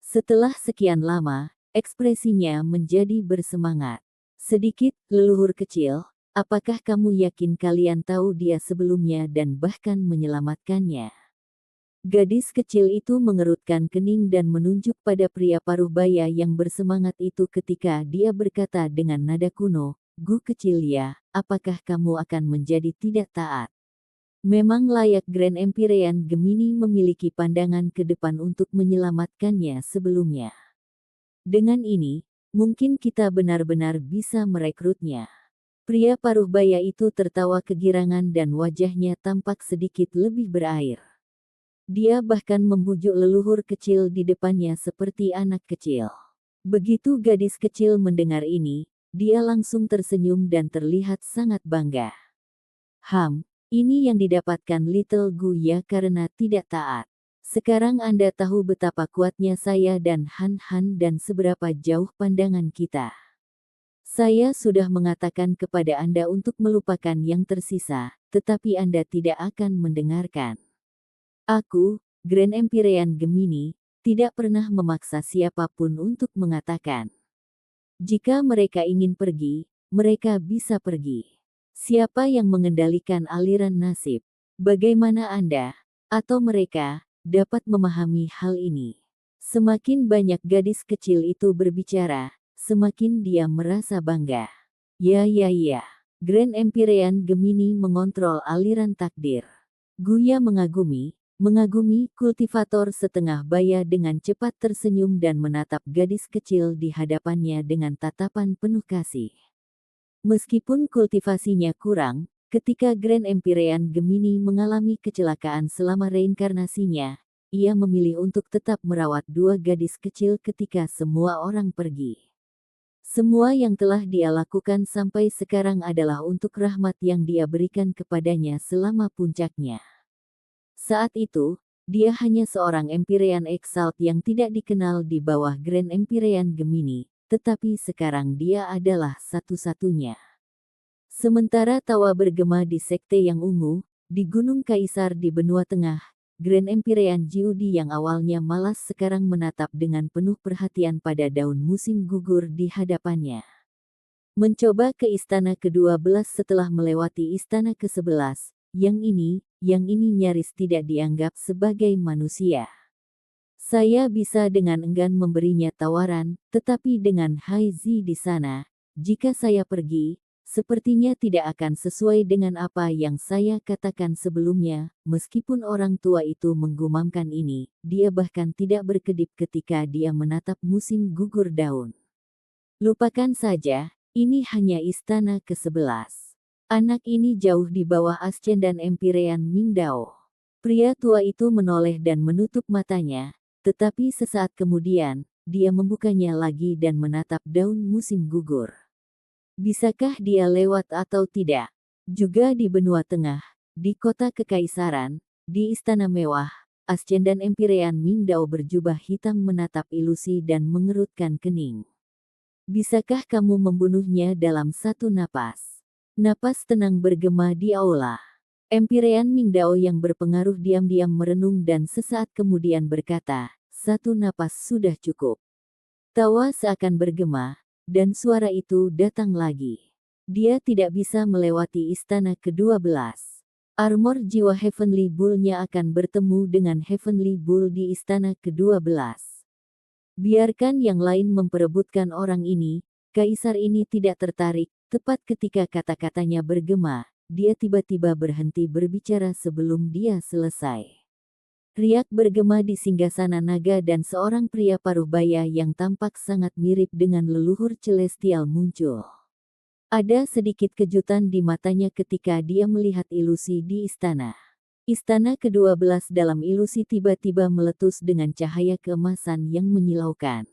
Setelah sekian lama, ekspresinya menjadi bersemangat. Sedikit, leluhur kecil, apakah kamu yakin kalian tahu dia sebelumnya dan bahkan menyelamatkannya? Gadis kecil itu mengerutkan kening dan menunjuk pada pria paruh baya yang bersemangat itu ketika dia berkata dengan nada kuno, Gu kecil ya, apakah kamu akan menjadi tidak taat? Memang layak Grand Empyrean Gemini memiliki pandangan ke depan untuk menyelamatkannya sebelumnya. Dengan ini, mungkin kita benar-benar bisa merekrutnya. Pria paruh baya itu tertawa kegirangan dan wajahnya tampak sedikit lebih berair. Dia bahkan membujuk leluhur kecil di depannya seperti anak kecil. Begitu gadis kecil mendengar ini, dia langsung tersenyum dan terlihat sangat bangga. Ini yang didapatkan Little Gu ya karena tidak taat. Sekarang Anda tahu betapa kuatnya saya dan Han dan seberapa jauh pandangan kita. Saya sudah mengatakan kepada Anda untuk melupakan yang tersisa, tetapi Anda tidak akan mendengarkan. Aku, Grand Empyrean Gemini, tidak pernah memaksa siapapun untuk mengatakan. Jika mereka ingin pergi, mereka bisa pergi. Siapa yang mengendalikan aliran nasib? Bagaimana Anda, atau mereka, dapat memahami hal ini? Semakin banyak gadis kecil itu berbicara, semakin dia merasa bangga. Ya. Grand Empyrean Gemini mengontrol aliran takdir. Guya mengagumi, Mengagumi, kultivator setengah baya dengan cepat tersenyum dan menatap gadis kecil di hadapannya dengan tatapan penuh kasih. Meskipun kultivasinya kurang, ketika Grand Empyrean Gemini mengalami kecelakaan selama reinkarnasinya, ia memilih untuk tetap merawat dua gadis kecil ketika semua orang pergi. Semua yang telah dia lakukan sampai sekarang adalah untuk rahmat yang dia berikan kepadanya selama puncaknya. Saat itu, dia hanya seorang Empyrean Exalt yang tidak dikenal di bawah Grand Empyrean Gemini, tetapi sekarang dia adalah satu-satunya. Sementara tawa bergema di sekte yang ungu, di Gunung Kaisar di benua tengah, Grand Empyrean Jiudi yang awalnya malas sekarang menatap dengan penuh perhatian pada daun musim gugur di hadapannya. Mencoba ke istana ke-12 setelah melewati istana ke-11, yang ini nyaris tidak dianggap sebagai manusia. Saya bisa dengan enggan memberinya tawaran, tetapi dengan Haizi di sana, jika saya pergi, sepertinya tidak akan sesuai dengan apa yang saya katakan sebelumnya. Meskipun orang tua itu menggumamkan ini, dia bahkan tidak berkedip ketika dia menatap musim gugur daun. Lupakan saja, ini hanya istana ke-11. Anak ini jauh di bawah Ascendan Empyrean Mingdao. Pria tua itu menoleh dan menutup matanya, tetapi sesaat kemudian, dia membukanya lagi dan menatap daun musim gugur. Bisakah dia lewat atau tidak? Juga di benua tengah, di kota kekaisaran, di istana mewah, Ascendan Empyrean Mingdao berjubah hitam menatap ilusi dan mengerutkan kening. Bisakah kamu membunuhnya dalam satu napas? Napas tenang bergema di aula. Empyrean Mingdao yang berpengaruh diam-diam merenung dan sesaat kemudian berkata, satu napas sudah cukup. Tawa seakan bergema, dan suara itu datang lagi. Dia tidak bisa melewati istana ke-12. Armor jiwa Heavenly Bull-nya akan bertemu dengan Heavenly Bull di istana ke-12. Biarkan yang lain memperebutkan orang ini, kaisar ini tidak tertarik. Tepat ketika kata-katanya bergema, dia tiba-tiba berhenti berbicara sebelum dia selesai. Riak bergema di singgasana naga dan seorang pria paruh baya yang tampak sangat mirip dengan leluhur celestial muncul. Ada sedikit kejutan di matanya ketika dia melihat ilusi di istana. Istana ke-12 dalam ilusi tiba-tiba meletus dengan cahaya keemasan yang menyilaukan.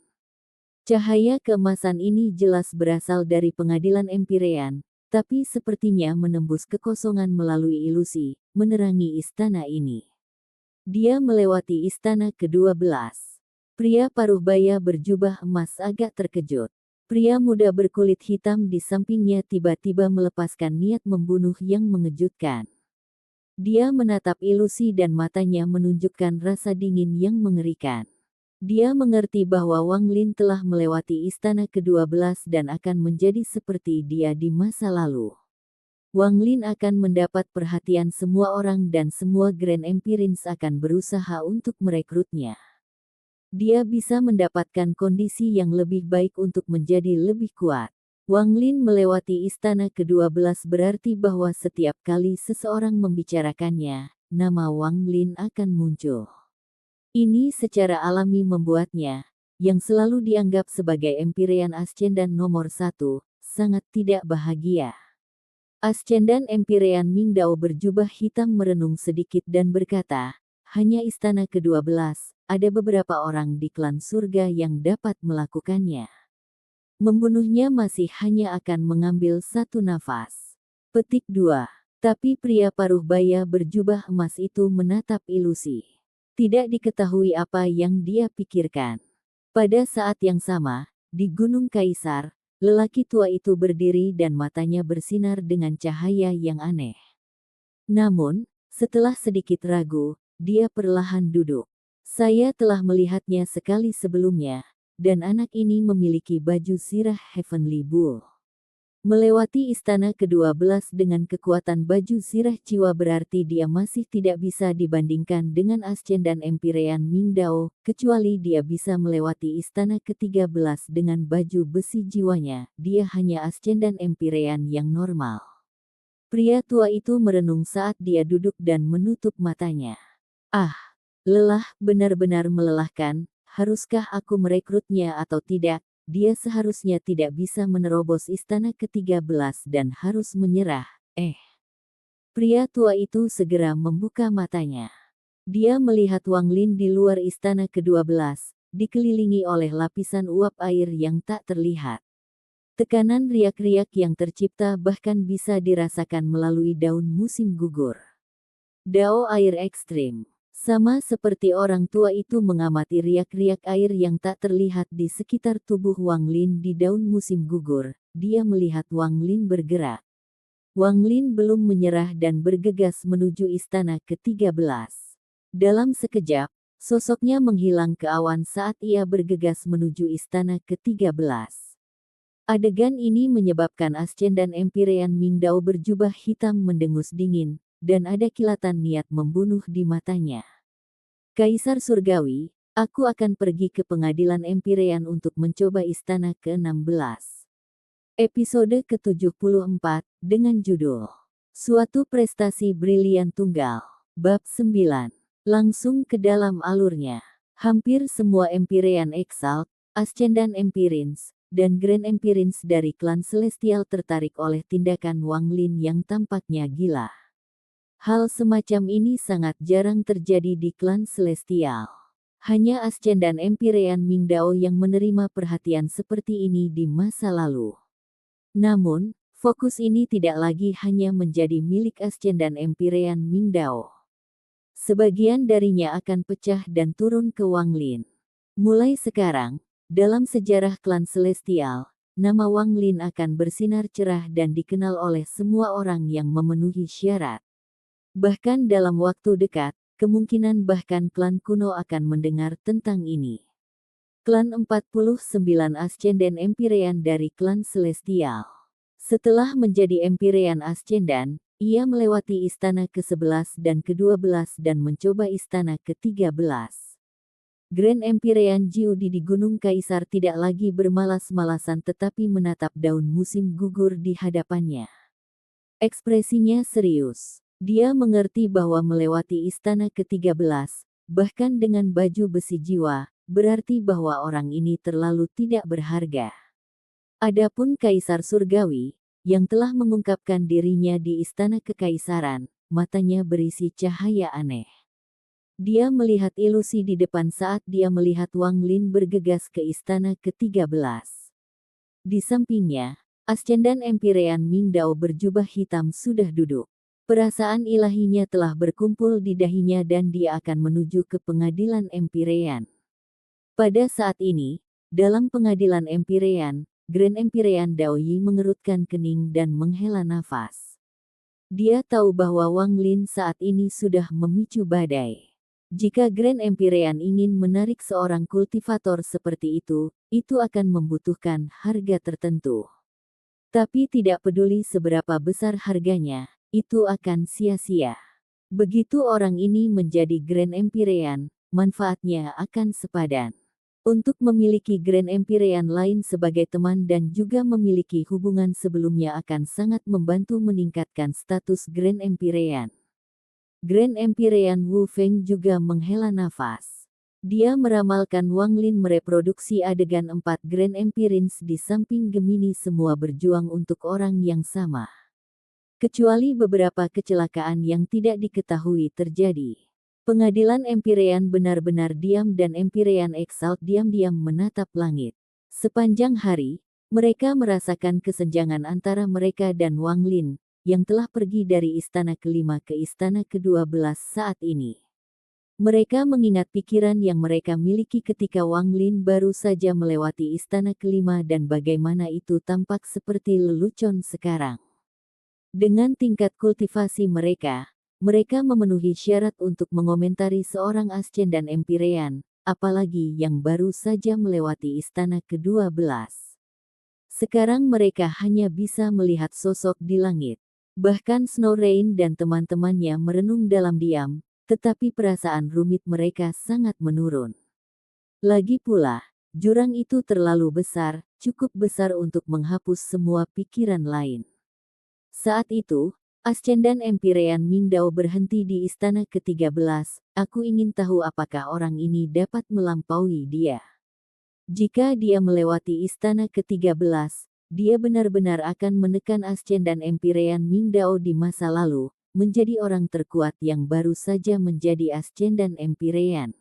Cahaya keemasan ini jelas berasal dari pengadilan Empyrean, tapi sepertinya menembus kekosongan melalui ilusi, menerangi istana ini. Dia melewati istana ke-12. Pria paruh baya berjubah emas agak terkejut. Pria muda berkulit hitam di sampingnya tiba-tiba melepaskan niat membunuh yang mengejutkan. Dia menatap ilusi dan matanya menunjukkan rasa dingin yang mengerikan. Dia mengerti bahwa Wang Lin telah melewati istana ke-12 dan akan menjadi seperti dia di masa lalu. Wang Lin akan mendapat perhatian semua orang dan semua Grand Empyreans akan berusaha untuk merekrutnya. Dia bisa mendapatkan kondisi yang lebih baik untuk menjadi lebih kuat. Wang Lin melewati istana ke-12 berarti bahwa setiap kali seseorang membicarakannya, nama Wang Lin akan muncul. Ini secara alami membuatnya, yang selalu dianggap sebagai Empyrean Ascendan nomor 1, sangat tidak bahagia. Ascendan Empyrean Mingdao berjubah hitam merenung sedikit dan berkata, hanya istana ke-12, ada beberapa orang di klan surga yang dapat melakukannya. Membunuhnya masih hanya akan mengambil satu nafas. Petik 2. Tapi pria paruh baya berjubah emas itu menatap ilusi. Tidak diketahui apa yang dia pikirkan. Pada saat yang sama, di Gunung Kaisar, lelaki tua itu berdiri dan matanya bersinar dengan cahaya yang aneh. Namun, setelah sedikit ragu, dia perlahan duduk. Saya telah melihatnya sekali sebelumnya, dan anak ini memiliki baju sirah Heavenly Bull. Melewati istana ke-12 dengan kekuatan baju sirah jiwa berarti dia masih tidak bisa dibandingkan dengan Ascendan Empyrean Mingdao, kecuali dia bisa melewati istana ke-13 dengan baju besi jiwanya, dia hanya Ascendan Empyrean yang normal. Pria tua itu merenung saat dia duduk dan menutup matanya. Ah, lelah, benar-benar melelahkan. Haruskah aku merekrutnya atau tidak? Dia seharusnya tidak bisa menerobos istana ke-13 dan harus menyerah. Pria tua itu segera membuka matanya. Dia melihat Wang Lin di luar istana ke-12, dikelilingi oleh lapisan uap air yang tak terlihat. Tekanan riak-riak yang tercipta bahkan bisa dirasakan melalui daun musim gugur. Dao air ekstrim. Sama seperti orang tua itu mengamati riak-riak air yang tak terlihat di sekitar tubuh Wang Lin di daun musim gugur, dia melihat Wang Lin bergerak. Wang Lin belum menyerah dan bergegas menuju istana ke-13. Dalam sekejap, sosoknya menghilang ke awan saat ia bergegas menuju istana ke-13. Adegan ini menyebabkan Ascen dan Empyrean Mingdao berjubah hitam mendengus dingin, dan ada kilatan niat membunuh di matanya. Kaisar Surgawi, aku akan pergi ke pengadilan Empyrean untuk mencoba istana ke-16. Episode ke-74, dengan judul Suatu Prestasi Brilian Tunggal. Bab 9. Langsung ke dalam alurnya. Hampir semua Empyrean Exalt, Ascendan Empyrins, dan Grand Empyrins dari klan Celestial tertarik oleh tindakan Wang Lin yang tampaknya gila. Hal semacam ini sangat jarang terjadi di klan Celestial. Hanya Ascendan Empyrean Mingdao yang menerima perhatian seperti ini di masa lalu. Namun, fokus ini tidak lagi hanya menjadi milik Ascendan Empyrean Mingdao. Sebagian darinya akan pecah dan turun ke Wang Lin. Mulai sekarang, dalam sejarah klan Celestial, nama Wang Lin akan bersinar cerah dan dikenal oleh semua orang yang memenuhi syarat. Bahkan dalam waktu dekat, kemungkinan bahkan klan kuno akan mendengar tentang ini. Klan 49 Ascendan Empyrean dari klan Celestial. Setelah menjadi Empyrean Ascendan, ia melewati istana ke-11 dan ke-12 dan mencoba istana ke-13. Grand Empyrean Jiudi di Gunung Kaisar tidak lagi bermalas-malasan tetapi menatap daun musim gugur di hadapannya. Ekspresinya serius. Dia mengerti bahwa melewati istana ke-13, bahkan dengan baju besi jiwa, berarti bahwa orang ini terlalu tidak berharga. Adapun Kaisar Surgawi, yang telah mengungkapkan dirinya di istana kekaisaran, matanya berisi cahaya aneh. Dia melihat ilusi di depan saat dia melihat Wang Lin bergegas ke istana ke-13. Di sampingnya, Ascendan Empyrean Mingdao berjubah hitam sudah duduk. Perasaan ilahinya telah berkumpul di dahinya dan dia akan menuju ke pengadilan Empyrean. Pada saat ini, dalam pengadilan Empyrean, Grand Empyrean Dao Yi mengerutkan kening dan menghela nafas. Dia tahu bahwa Wang Lin saat ini sudah memicu badai. Jika Grand Empyrean ingin menarik seorang kultivator seperti itu akan membutuhkan harga tertentu. Tapi tidak peduli seberapa besar harganya, itu akan sia-sia. Begitu orang ini menjadi Grand Empyrean, manfaatnya akan sepadan. Untuk memiliki Grand Empyrean lain sebagai teman dan juga memiliki hubungan sebelumnya akan sangat membantu meningkatkan status Grand Empyrean. Grand Empyrean Wu Feng juga menghela nafas. Dia meramalkan Wang Lin mereproduksi adegan 4 Grand Empyrins di samping Gemini semua berjuang untuk orang yang sama. Kecuali beberapa kecelakaan yang tidak diketahui terjadi. Pengadilan Empyrean benar-benar diam dan Empyrean Exalt diam-diam menatap langit. Sepanjang hari, mereka merasakan kesenjangan antara mereka dan Wang Lin, yang telah pergi dari istana ke-5 ke istana ke-12 saat ini. Mereka mengingat pikiran yang mereka miliki ketika Wang Lin baru saja melewati istana ke-5 dan bagaimana itu tampak seperti lelucon sekarang. Dengan tingkat kultivasi mereka memenuhi syarat untuk mengomentari seorang Ascendan Empyrean, apalagi yang baru saja melewati istana ke-12. Sekarang mereka hanya bisa melihat sosok di langit. Bahkan Snow Rain dan teman-temannya merenung dalam diam, tetapi perasaan rumit mereka sangat menurun. Lagi pula, jurang itu terlalu besar, cukup besar untuk menghapus semua pikiran lain. Saat itu, Ascendan Empirean Mingdao berhenti di istana ke-13. Aku ingin tahu apakah orang ini dapat melampaui dia. Jika dia melewati istana ke-13, dia benar-benar akan menekan Ascendan Empirean Mingdao di masa lalu, menjadi orang terkuat yang baru saja menjadi Ascendan Empirean.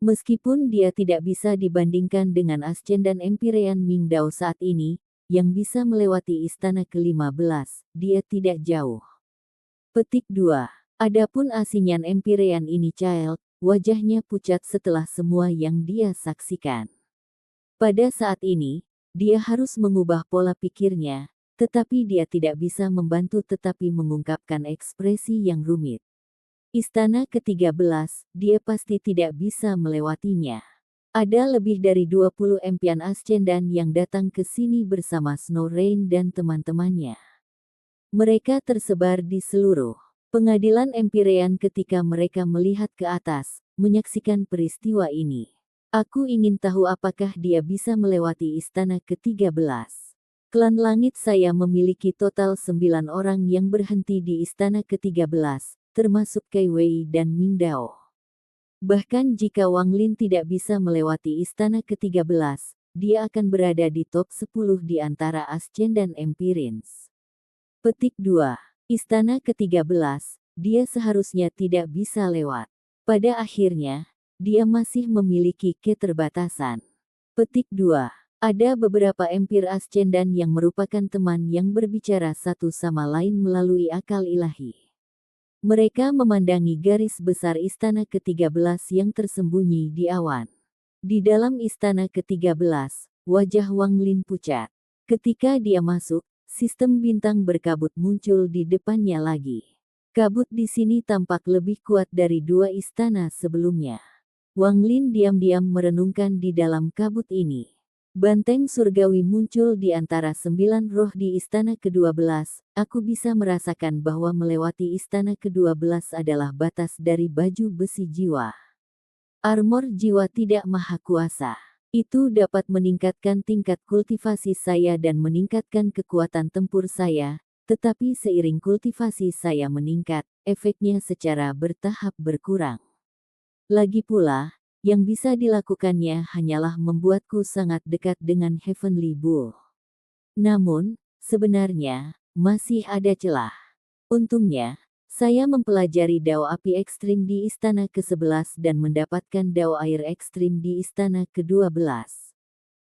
Meskipun dia tidak bisa dibandingkan dengan Ascendan Empirean Mingdao saat ini, yang bisa melewati istana ke-15, dia tidak jauh. Petik 2. Adapun Asinyan Empirean ini Child, wajahnya pucat setelah semua yang dia saksikan. Pada saat ini, dia harus mengubah pola pikirnya, tetapi dia tidak bisa membantu tetapi mengungkapkan ekspresi yang rumit. Istana ke-13, dia pasti tidak bisa melewatinya. Ada lebih dari 20 Empian Ascendan yang datang ke sini bersama Snow Rain dan teman-temannya. Mereka tersebar di seluruh pengadilan Empirean ketika mereka melihat ke atas, menyaksikan peristiwa ini. Aku ingin tahu apakah dia bisa melewati istana ke-13. Klan Langit saya memiliki total 9 orang yang berhenti di istana ke-13, termasuk Kai Wei dan Mingdao. Bahkan jika Wang Lin tidak bisa melewati istana ke-13, dia akan berada di top 10 di antara Ascendan Empirins. Petik 2. Istana ke-13, dia seharusnya tidak bisa lewat. Pada akhirnya, dia masih memiliki keterbatasan. Petik 2. Ada beberapa Empir Ascendan yang merupakan teman yang berbicara satu sama lain melalui akal ilahi. Mereka memandangi garis besar istana ke-13 yang tersembunyi di awan. Di dalam istana ke-13, wajah Wang Lin pucat. Ketika dia masuk, sistem bintang berkabut muncul di depannya lagi. Kabut di sini tampak lebih kuat dari 2 istana sebelumnya. Wang Lin diam-diam merenungkan di dalam kabut ini. Banteng surgawi muncul di antara 9 roh di istana ke-12. Aku bisa merasakan bahwa melewati istana ke-12 adalah batas dari baju besi jiwa. Armor jiwa tidak maha kuasa. Itu dapat meningkatkan tingkat kultivasi saya dan meningkatkan kekuatan tempur saya, tetapi seiring kultivasi saya meningkat, efeknya secara bertahap berkurang. Lagi pula, yang bisa dilakukannya hanyalah membuatku sangat dekat dengan Heavenly Bull. Namun, sebenarnya, masih ada celah. Untungnya, saya mempelajari dao api ekstrim di istana ke-11 dan mendapatkan dao air ekstrim di istana ke-12.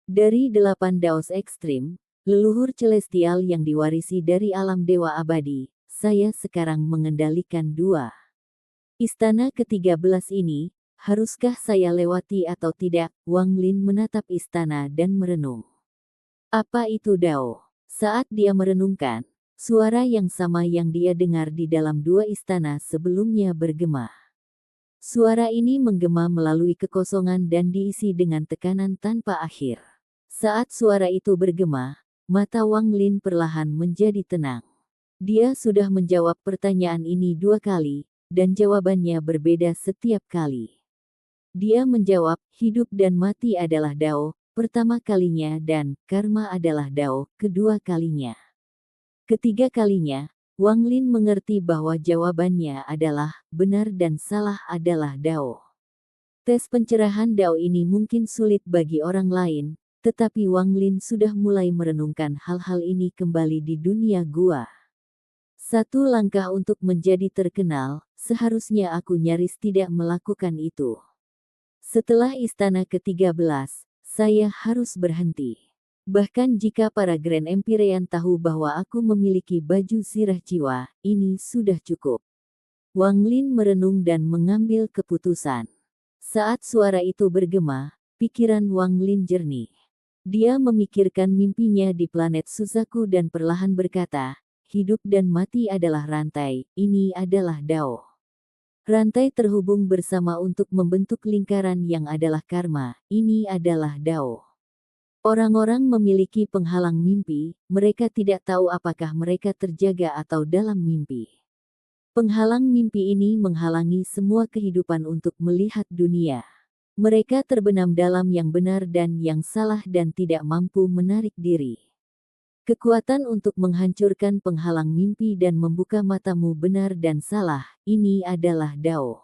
Dari 8 daos ekstrim, leluhur celestial yang diwarisi dari alam dewa abadi, saya sekarang mengendalikan 2. Istana ke-13 ini, haruskah saya lewati atau tidak? Wang Lin menatap istana dan merenung. Apa itu dao? Saat dia merenungkan, suara yang sama yang dia dengar di dalam 2 istana sebelumnya bergema. Suara ini menggema melalui kekosongan dan diisi dengan tekanan tanpa akhir. Saat suara itu bergema, mata Wang Lin perlahan menjadi tenang. Dia sudah menjawab pertanyaan ini 2 kali, dan jawabannya berbeda setiap kali. Dia menjawab, hidup dan mati adalah dao, pertama kalinya dan karma adalah dao, kedua kalinya. Ketiga kalinya, Wang Lin mengerti bahwa jawabannya adalah benar dan salah adalah dao. Tes pencerahan dao ini mungkin sulit bagi orang lain, tetapi Wang Lin sudah mulai merenungkan hal-hal ini kembali di dunia gua. Satu langkah untuk menjadi terkenal, seharusnya aku nyaris tidak melakukan itu. Setelah istana ke-13, saya harus berhenti. Bahkan jika para Grand Empyrean tahu bahwa aku memiliki baju sirah jiwa, ini sudah cukup. Wang Lin merenung dan mengambil keputusan. Saat suara itu bergema, pikiran Wang Lin jernih. Dia memikirkan mimpinya di planet Suzaku dan perlahan berkata, hidup dan mati adalah rantai, ini adalah dao. Rantai terhubung bersama untuk membentuk lingkaran yang adalah karma, ini adalah dao. Orang-orang memiliki penghalang mimpi, mereka tidak tahu apakah mereka terjaga atau dalam mimpi. Penghalang mimpi ini menghalangi semua kehidupan untuk melihat dunia. Mereka terbenam dalam yang benar dan yang salah dan tidak mampu menarik diri. Kekuatan untuk menghancurkan penghalang mimpi dan membuka matamu benar dan salah, ini adalah Dao.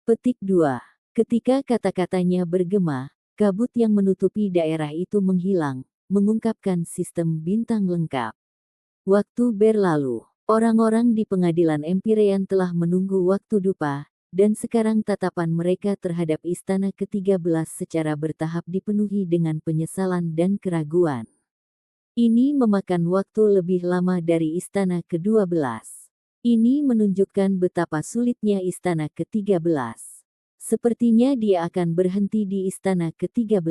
Petik 2. Ketika kata-katanya bergema, kabut yang menutupi daerah itu menghilang, mengungkapkan sistem bintang lengkap. Waktu berlalu, orang-orang di pengadilan Empyrean telah menunggu waktu dupa, dan sekarang tatapan mereka terhadap istana ke-13 secara bertahap dipenuhi dengan penyesalan dan keraguan. Ini memakan waktu lebih lama dari istana ke-12. Ini menunjukkan betapa sulitnya istana ke-13. Sepertinya dia akan berhenti di istana ke-13.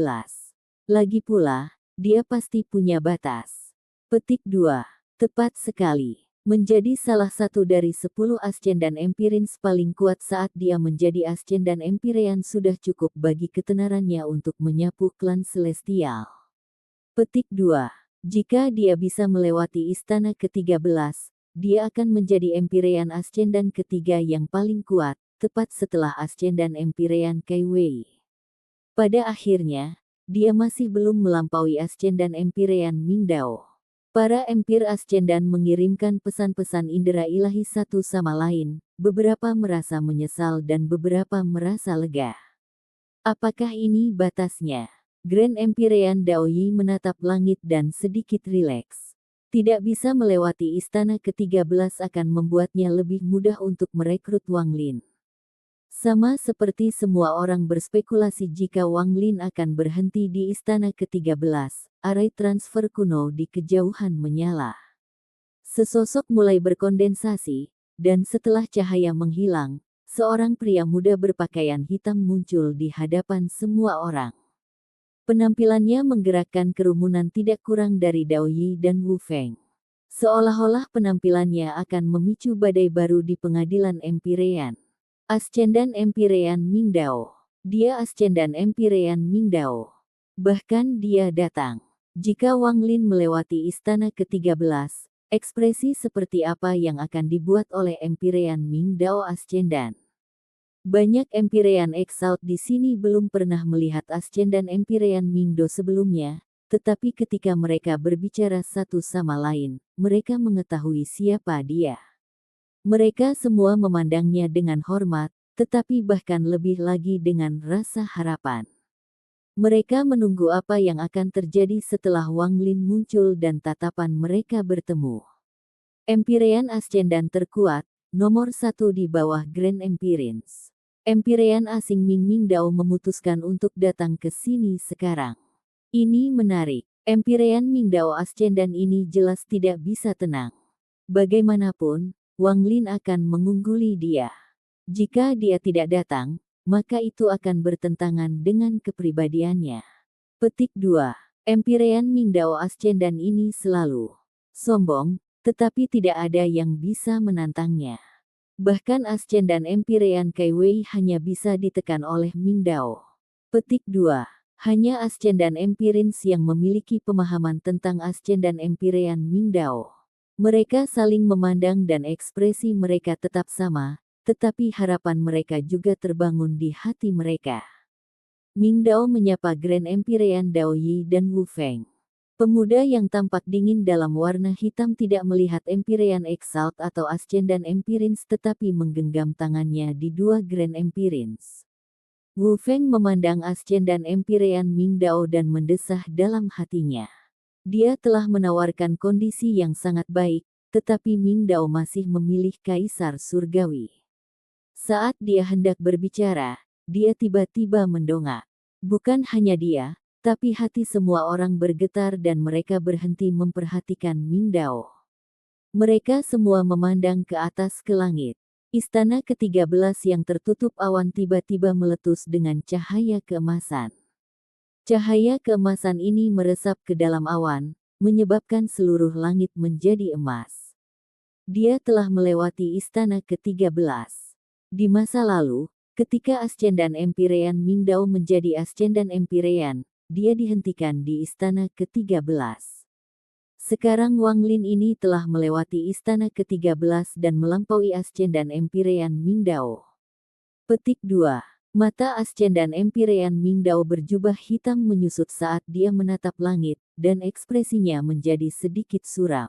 Lagi pula, dia pasti punya batas. Petik 2. Tepat sekali. Menjadi salah satu dari 10 Ascendan Empirins paling kuat saat dia menjadi Ascendan Empyrean sudah cukup bagi ketenarannya untuk menyapu klan Celestial. Petik 2. Jika dia bisa melewati istana ke-13, dia akan menjadi Empyrean Ascendan ketiga yang paling kuat, tepat setelah Ascendan Empyrean Kaiwei. Pada akhirnya, dia masih belum melampaui Ascendan Empyrean Mingdao. Para Empir Ascendan mengirimkan pesan-pesan indera ilahi satu sama lain, beberapa merasa menyesal dan beberapa merasa lega. Apakah ini batasnya? Grand Empyrean Daoyi menatap langit dan sedikit rileks. Tidak bisa melewati istana ke-13 akan membuatnya lebih mudah untuk merekrut Wang Lin. Sama seperti semua orang berspekulasi jika Wang Lin akan berhenti di istana ke-13, arai transfer kuno di kejauhan menyala. Sesosok mulai berkondensasi, dan setelah cahaya menghilang, seorang pria muda berpakaian hitam muncul di hadapan semua orang. Penampilannya menggerakkan kerumunan tidak kurang dari Dao Yi dan Wu Feng. Seolah-olah penampilannya akan memicu badai baru di pengadilan Empyrean. Ascendan Empyrean Mingdao. Dia Ascendan Empyrean Mingdao. Bahkan dia datang. Jika Wang Lin melewati istana ke-13, ekspresi seperti apa yang akan dibuat oleh Empyrean Mingdao Ascendan? Banyak Empyrean Exalt di sini belum pernah melihat Ascendan Empyrean Mingdo sebelumnya, tetapi ketika mereka berbicara satu sama lain, mereka mengetahui siapa dia. Mereka semua memandangnya dengan hormat, tetapi bahkan lebih lagi dengan rasa harapan. Mereka menunggu apa yang akan terjadi setelah Wang Lin muncul dan tatapan mereka bertemu. Empyrean Ascendan terkuat, nomor 1 di bawah Grand Empyreans. Empyrean asing Ming Mingdao memutuskan untuk datang ke sini sekarang. Ini menarik. Empyrean Mingdao Ascendan ini jelas tidak bisa tenang. Bagaimanapun, Wang Lin akan mengungguli dia. Jika dia tidak datang, maka itu akan bertentangan dengan kepribadiannya. Petik 2. Empyrean Mingdao Ascendan ini selalu sombong, tetapi tidak ada yang bisa menantangnya. Bahkan Ascendan Empyrean Kaiwei hanya bisa ditekan oleh Mingdao. Petik 2. Hanya Ascendan Empirins yang memiliki pemahaman tentang Ascendan Empyrean Mingdao. Mereka saling memandang dan ekspresi mereka tetap sama, tetapi harapan mereka juga terbangun di hati mereka. Mingdao menyapa Grand Empyrean Dao Yi dan Wu Feng. Pemuda yang tampak dingin dalam warna hitam tidak melihat Empyrean Exalt atau Ascendan Empirins tetapi menggenggam tangannya di dua Grand Empirins. Wu Feng memandang Ascendan Empyrean Mingdao dan mendesah dalam hatinya. Dia telah menawarkan kondisi yang sangat baik, tetapi Mingdao masih memilih Kaisar Surgawi. Saat dia hendak berbicara, dia tiba-tiba mendongak. Bukan hanya dia, tapi hati semua orang bergetar dan mereka berhenti memperhatikan Mingdao. Mereka semua memandang ke atas ke langit. Istana ke-13 yang tertutup awan tiba-tiba meletus dengan cahaya keemasan. Cahaya keemasan ini meresap ke dalam awan, menyebabkan seluruh langit menjadi emas. Dia telah melewati istana ke-13. Di masa lalu, ketika Ascendan Empyrean Mingdao menjadi Ascendan Empyrean, dia dihentikan di istana ke-13. Sekarang Wang Lin ini telah melewati istana ke-13 dan melampaui Ascendan Empyrean Mingdao. Petik 2. Mata Ascendan Empyrean Mingdao berjubah hitam menyusut saat dia menatap langit, dan ekspresinya menjadi sedikit suram.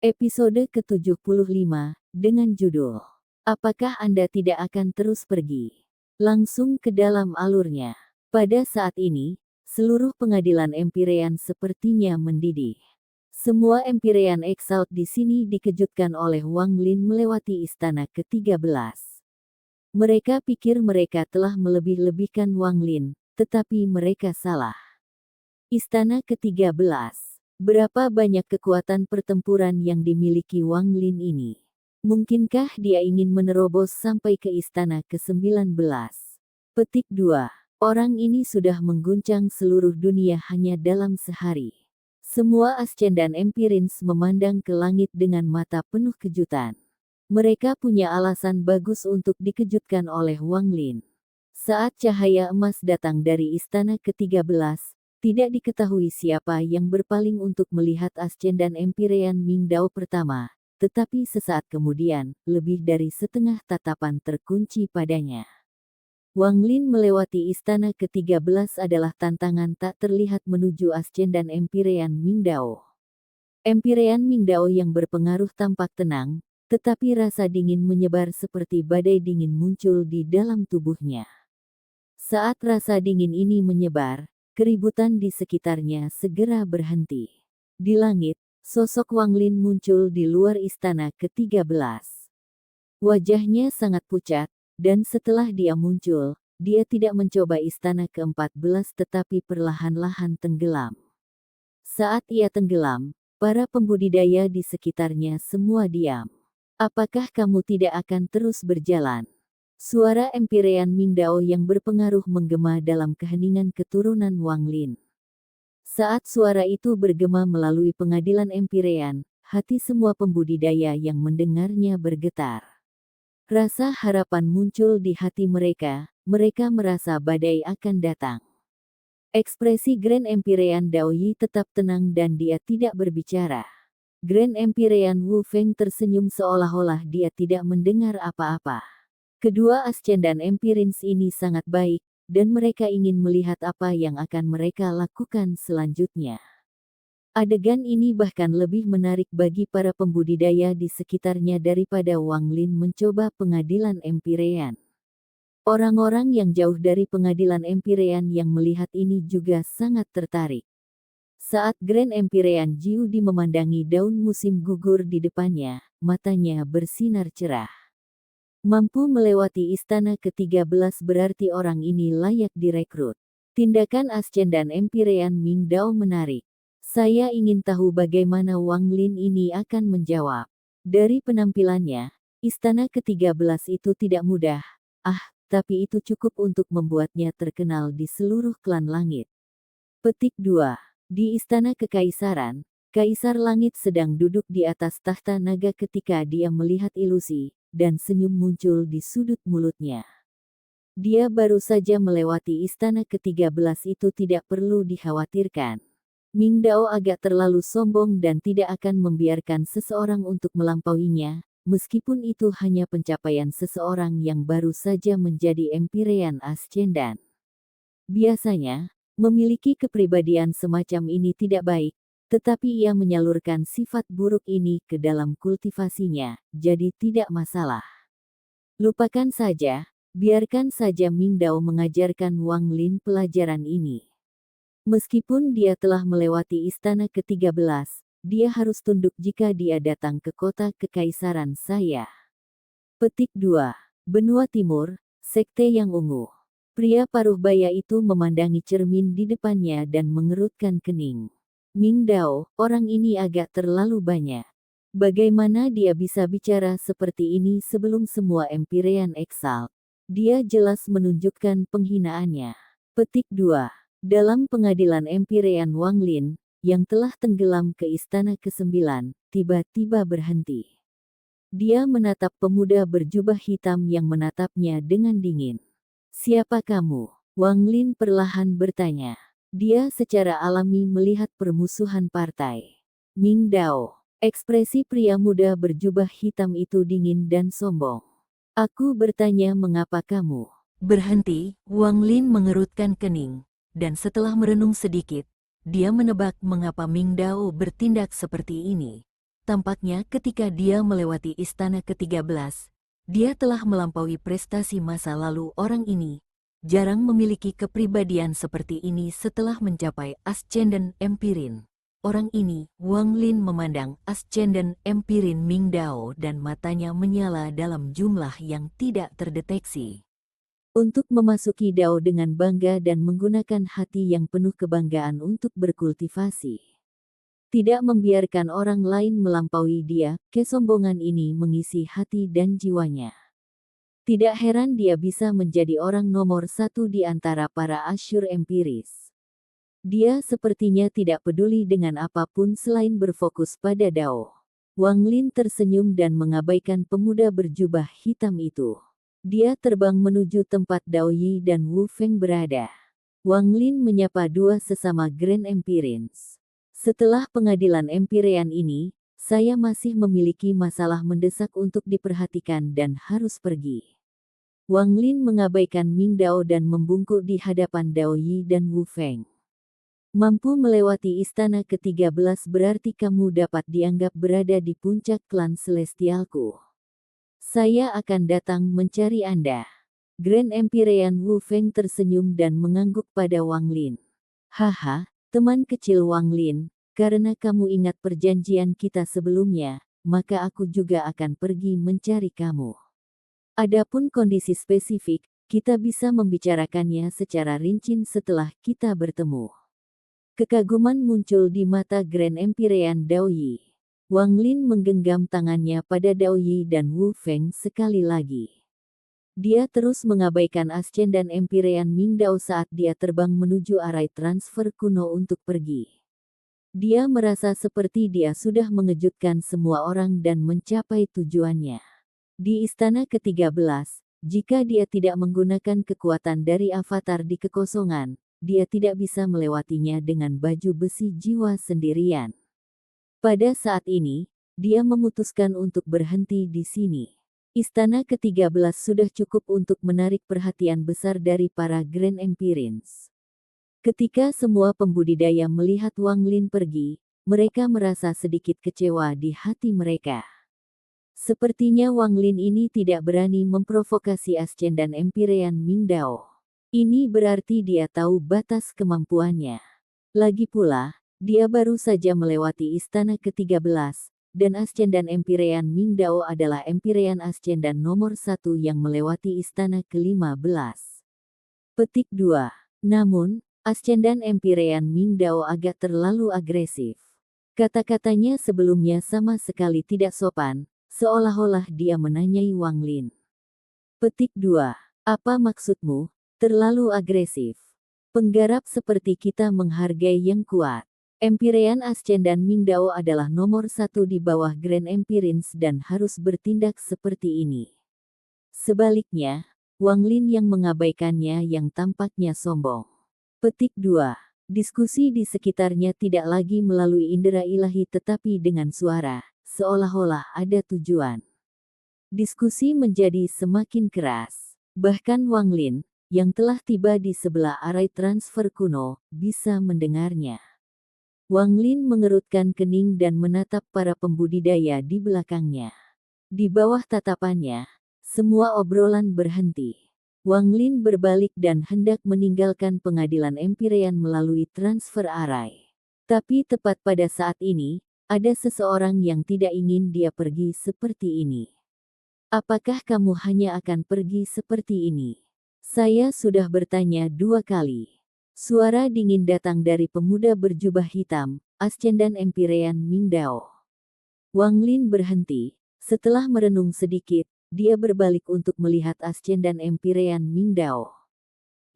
Episode ke-75, dengan judul, Apakah Anda Tidak Akan Terus Pergi? Langsung ke dalam alurnya. Pada saat ini, seluruh pengadilan Empyrean sepertinya mendidih. Semua Empyrean Exalt di sini dikejutkan oleh Wang Lin melewati istana ke-13. Mereka pikir mereka telah melebih-lebihkan Wang Lin, tetapi mereka salah. Istana ke-13. Berapa banyak kekuatan pertempuran yang dimiliki Wang Lin ini? Mungkinkah dia ingin menerobos sampai ke istana ke-19? Petik 2. Orang ini sudah mengguncang seluruh dunia hanya dalam sehari. Semua Ascendan Empirins memandang ke langit dengan mata penuh kejutan. Mereka punya alasan bagus untuk dikejutkan oleh Wang Lin. Saat cahaya emas datang dari istana ke-13, tidak diketahui siapa yang berpaling untuk melihat Ascendan Empyrean Mingdao pertama, tetapi sesaat kemudian, lebih dari setengah tatapan terkunci padanya. Wang Lin melewati istana ke-13 adalah tantangan tak terlihat menuju Ascendan Empyrean Mingdao. Empyrean Mingdao yang berpengaruh tampak tenang, tetapi rasa dingin menyebar seperti badai dingin muncul di dalam tubuhnya. Saat rasa dingin ini menyebar, keributan di sekitarnya segera berhenti. Di langit, sosok Wang Lin muncul di luar istana ke-13. Wajahnya sangat pucat, dan setelah dia muncul, dia tidak mencoba istana ke-14 tetapi perlahan-lahan tenggelam. Saat ia tenggelam, para pembudidaya di sekitarnya semua diam. Apakah kamu tidak akan terus berjalan? Suara Empyrean Mingdao yang berpengaruh menggema dalam keheningan keturunan Wang Lin. Saat suara itu bergema melalui pengadilan Empyrean, hati semua pembudidaya yang mendengarnya bergetar. Rasa harapan muncul di hati mereka, mereka merasa badai akan datang. Ekspresi Grand Empyrean Dao Yi tetap tenang dan dia tidak berbicara. Grand Empyrean Wu Feng tersenyum seolah-olah dia tidak mendengar apa-apa. Kedua Ascendan Empirins ini sangat baik, dan mereka ingin melihat apa yang akan mereka lakukan selanjutnya. Adegan ini bahkan lebih menarik bagi para pembudidaya di sekitarnya daripada Wang Lin mencoba pengadilan Empyrean. Orang-orang yang jauh dari pengadilan Empyrean yang melihat ini juga sangat tertarik. Saat Grand Empyrean Jiudi memandangi daun musim gugur di depannya, matanya bersinar cerah. Mampu melewati istana ke-13 berarti orang ini layak direkrut. Tindakan Ascendan Empyrean Mingdao menarik. Saya ingin tahu bagaimana Wang Lin ini akan menjawab. Dari penampilannya, istana ke-13 itu tidak mudah. Tapi itu cukup untuk membuatnya terkenal di seluruh klan langit. Petik 2. Di istana kekaisaran, Kaisar Langit sedang duduk di atas tahta naga ketika dia melihat ilusi, dan senyum muncul di sudut mulutnya. Dia baru saja melewati istana ke-13 itu tidak perlu dikhawatirkan. Mingdao agak terlalu sombong dan tidak akan membiarkan seseorang untuk melampauinya, meskipun itu hanya pencapaian seseorang yang baru saja menjadi Empyrean Ascendan. Biasanya, memiliki kepribadian semacam ini tidak baik, tetapi ia menyalurkan sifat buruk ini ke dalam kultivasinya, jadi tidak masalah. Lupakan saja, biarkan saja Mingdao mengajarkan Wang Lin pelajaran ini. Meskipun dia telah melewati istana ke-13, dia harus tunduk jika dia datang ke kota kekaisaran saya. Petik 2. Benua Timur, Sekte yang Ungu. Pria paruh baya itu memandangi cermin di depannya dan mengerutkan kening. Mingdao, orang ini agak terlalu banyak. Bagaimana dia bisa bicara seperti ini sebelum semua Empyrean Exalt? Dia jelas menunjukkan penghinaannya. Petik 2. Dalam pengadilan Empyrean Wang Lin, yang telah tenggelam ke istana ke-9, tiba-tiba berhenti. Dia menatap pemuda berjubah hitam yang menatapnya dengan dingin. Siapa kamu? Wang Lin perlahan bertanya. Dia secara alami melihat permusuhan partai. Mingdao. Ekspresi pria muda berjubah hitam itu dingin dan sombong. Aku bertanya mengapa kamu Berhenti, Wang Lin mengerutkan kening, dan setelah merenung sedikit, dia menebak mengapa Ming Dao bertindak seperti ini. Tampaknya ketika dia melewati istana ke-13, dia telah melampaui prestasi masa lalu orang ini. Jarang memiliki kepribadian seperti ini setelah mencapai Ascendant Empirin. Orang ini, Wang Lin memandang Ascendant Empirin Ming Dao dan matanya menyala dalam jumlah yang tidak terdeteksi. Untuk memasuki Dao dengan bangga dan menggunakan hati yang penuh kebanggaan untuk berkultivasi. Tidak membiarkan orang lain melampaui dia, kesombongan ini mengisi hati dan jiwanya. Tidak heran dia bisa menjadi orang nomor satu di antara para asyur empiris. Dia sepertinya tidak peduli dengan apapun selain berfokus pada Dao. Wang Lin tersenyum dan mengabaikan pemuda berjubah hitam itu. Dia terbang menuju tempat Dao Yi dan Wu Feng berada. Wang Lin menyapa dua sesama Grand Empirins. Setelah pengadilan Empyrean ini, saya masih memiliki masalah mendesak untuk diperhatikan dan harus pergi. Wang Lin mengabaikan Ming Dao dan membungkuk di hadapan Dao Yi dan Wu Feng. Mampu melewati istana ke-13 berarti kamu dapat dianggap berada di puncak klan Celestialku. Saya akan datang mencari Anda. Grand Empyrean Wu Feng tersenyum dan mengangguk pada Wang Lin. Haha, teman kecil Wang Lin, karena kamu ingat perjanjian kita sebelumnya, maka aku juga akan pergi mencari kamu. Adapun kondisi spesifik, kita bisa membicarakannya secara rinci setelah kita bertemu. Kekaguman muncul di mata Grand Empyrean Dao Yi. Wang Lin menggenggam tangannya pada Dao Yi dan Wu Feng sekali lagi. Dia terus mengabaikan Ascendant Empyrean Ming Dao saat dia terbang menuju arai transfer kuno untuk pergi. Dia merasa seperti dia sudah mengejutkan semua orang dan mencapai tujuannya. Di istana ke-13, jika dia tidak menggunakan kekuatan dari avatar di kekosongan, dia tidak bisa melewatinya dengan baju besi jiwa sendirian. Pada saat ini, dia memutuskan untuk berhenti di sini. Istana ke-13 sudah cukup untuk menarik perhatian besar dari para Grand Empirins. Ketika semua pembudidaya melihat Wang Lin pergi, mereka merasa sedikit kecewa di hati mereka. Sepertinya Wang Lin ini tidak berani memprovokasi Ascendant Empyrean Ming Dao. Ini berarti dia tahu batas kemampuannya. Lagi pula, dia baru saja melewati istana ke-13, dan Ascendant Empyrean Ming Dao adalah Empyrean Ascendant nomor 1 yang melewati istana ke-15. Petik 2. Namun, Ascendant Empyrean Ming Dao agak terlalu agresif. Kata-katanya sebelumnya sama sekali tidak sopan, seolah-olah dia menanyai Wang Lin. Petik 2. Apa maksudmu? Terlalu agresif. Penggarap seperti kita menghargai yang kuat. Empyrean Ascendant Ming Dao adalah nomor 1 di bawah Grand Empirins dan harus bertindak seperti ini. Sebaliknya, Wang Lin yang mengabaikannya yang tampaknya sombong. Petik 2. Diskusi di sekitarnya tidak lagi melalui indera ilahi tetapi dengan suara, seolah-olah ada tujuan. Diskusi menjadi semakin keras. Bahkan Wang Lin, yang telah tiba di sebelah arai transfer kuno, bisa mendengarnya. Wang Lin mengerutkan kening dan menatap para pembudidaya di belakangnya. Di bawah tatapannya, semua obrolan berhenti. Wang Lin berbalik dan hendak meninggalkan pengadilan Empyrean melalui transfer arai. Tapi tepat pada saat ini, ada seseorang yang tidak ingin dia pergi seperti ini. Apakah kamu hanya akan pergi seperti ini? Saya sudah bertanya 2 kali. Suara dingin datang dari pemuda berjubah hitam, Ascendant Empyrean Ming Dao. Wang Lin berhenti. Setelah merenung sedikit, dia berbalik untuk melihat Ascendant Empyrean Ming Dao.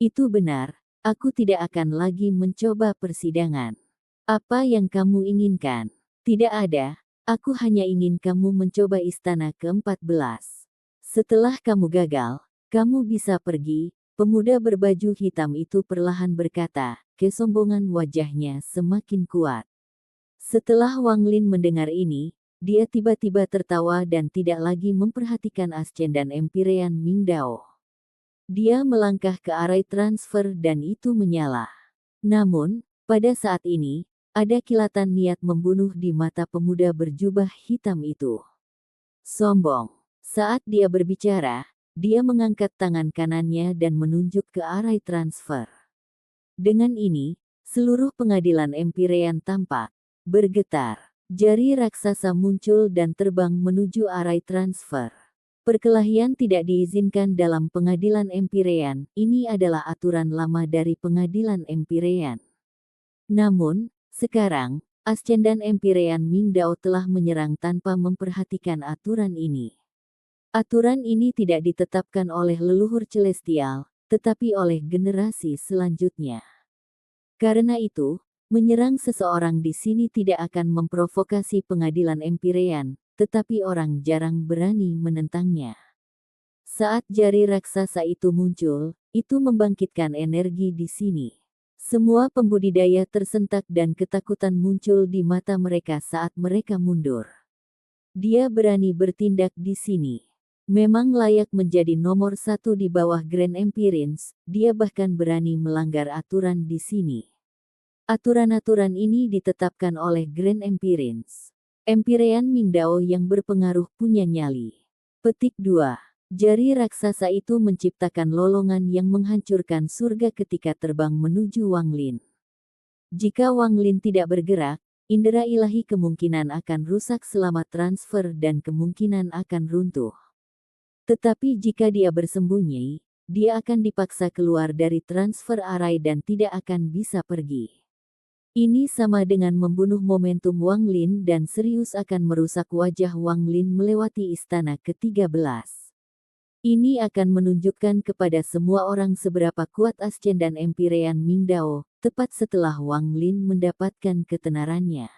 Itu benar, aku tidak akan lagi mencoba persidangan. Apa yang kamu inginkan? Tidak ada, aku hanya ingin kamu mencoba istana ke-14. Setelah kamu gagal, kamu bisa pergi. Pemuda berbaju hitam itu perlahan berkata, kesombongan wajahnya semakin kuat. Setelah Wang Lin mendengar ini, dia tiba-tiba tertawa dan tidak lagi memperhatikan Ascendant Empyrean Ming Dao. Dia melangkah ke arah transfer dan itu menyala. Namun, pada saat ini, ada kilatan niat membunuh di mata pemuda berjubah hitam itu. Sombong. Saat dia berbicara, dia mengangkat tangan kanannya dan menunjuk ke arah transfer. Dengan ini, seluruh pengadilan Empyrean tampak bergetar. Jari raksasa muncul dan terbang menuju arah transfer. Perkelahian tidak diizinkan dalam pengadilan Empyrean, ini adalah aturan lama dari pengadilan Empyrean. Namun, sekarang, Ascendan Empyrean Mingdao telah menyerang tanpa memperhatikan aturan ini. Aturan ini tidak ditetapkan oleh leluhur celestial, tetapi oleh generasi selanjutnya. Karena itu, menyerang seseorang di sini tidak akan memprovokasi pengadilan Empyrean, tetapi orang jarang berani menentangnya. Saat jari raksasa itu muncul, itu membangkitkan energi di sini. Semua pembudidaya tersentak dan ketakutan muncul di mata mereka saat mereka mundur. Dia berani bertindak di sini. Memang layak menjadi nomor 1 di bawah Grand Empyreans, dia bahkan berani melanggar aturan di sini. Aturan-aturan ini ditetapkan oleh Grand Empyreans. Empyrean Mingdao yang berpengaruh punya nyali. Petik 2. Jari raksasa itu menciptakan lolongan yang menghancurkan surga ketika terbang menuju Wang Lin. Jika Wang Lin tidak bergerak, indera ilahi kemungkinan akan rusak selama transfer dan kemungkinan akan runtuh. Tetapi jika dia bersembunyi, dia akan dipaksa keluar dari transfer array dan tidak akan bisa pergi. Ini sama dengan membunuh momentum Wang Lin dan serius akan merusak wajah Wang Lin melewati istana ke-13. Ini akan menunjukkan kepada semua orang seberapa kuat Ascendan Empyrean Mingdao, tepat setelah Wang Lin mendapatkan ketenarannya.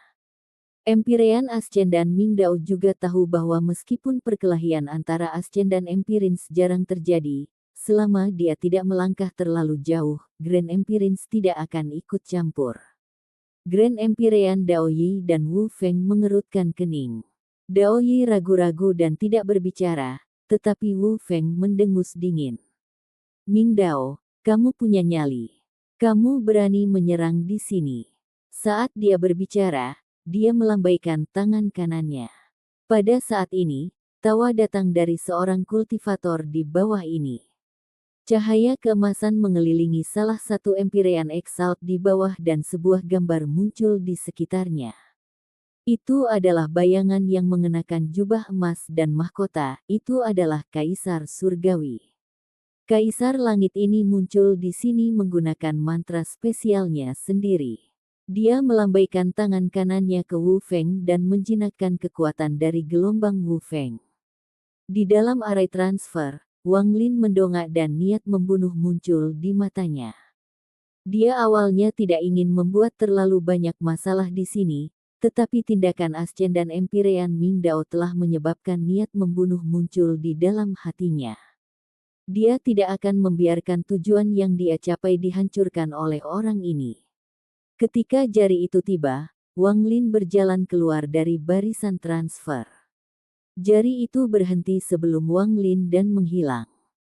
Empyrean Ascendan Mingdao juga tahu bahwa meskipun perkelahian antara Ascendan Empyreans jarang terjadi, selama dia tidak melangkah terlalu jauh, Grand Empyreans tidak akan ikut campur. Grand Empyrean Daoyi dan Wu Feng mengerutkan kening. Daoyi ragu-ragu dan tidak berbicara, tetapi Wu Feng mendengus dingin. Mingdao, kamu punya nyali. Kamu berani menyerang di sini. Saat dia berbicara, dia melambaikan tangan kanannya. Pada saat ini, tawa datang dari seorang kultivator di bawah ini. Cahaya keemasan mengelilingi salah satu Empyrean Exalt di bawah dan sebuah gambar muncul di sekitarnya. Itu adalah bayangan yang mengenakan jubah emas dan mahkota, itu adalah Kaisar Surgawi. Kaisar Langit ini muncul di sini menggunakan mantra spesialnya sendiri. Dia melambaikan tangan kanannya ke Wu Feng dan menjinakkan kekuatan dari gelombang Wu Feng. Di dalam array transfer, Wang Lin mendongak dan niat membunuh muncul di matanya. Dia awalnya tidak ingin membuat terlalu banyak masalah di sini, tetapi tindakan Ascendan Empyrean Mingdao telah menyebabkan niat membunuh muncul di dalam hatinya. Dia tidak akan membiarkan tujuan yang dia capai dihancurkan oleh orang ini. Ketika jari itu tiba, Wang Lin berjalan keluar dari barisan transfer. Jari itu berhenti sebelum Wang Lin dan menghilang.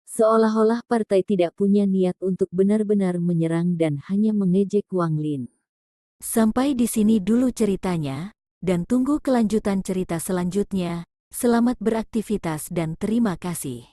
Seolah-olah partai tidak punya niat untuk benar-benar menyerang dan hanya mengejek Wang Lin. Sampai di sini dulu ceritanya, dan tunggu kelanjutan cerita selanjutnya. Selamat beraktivitas dan terima kasih.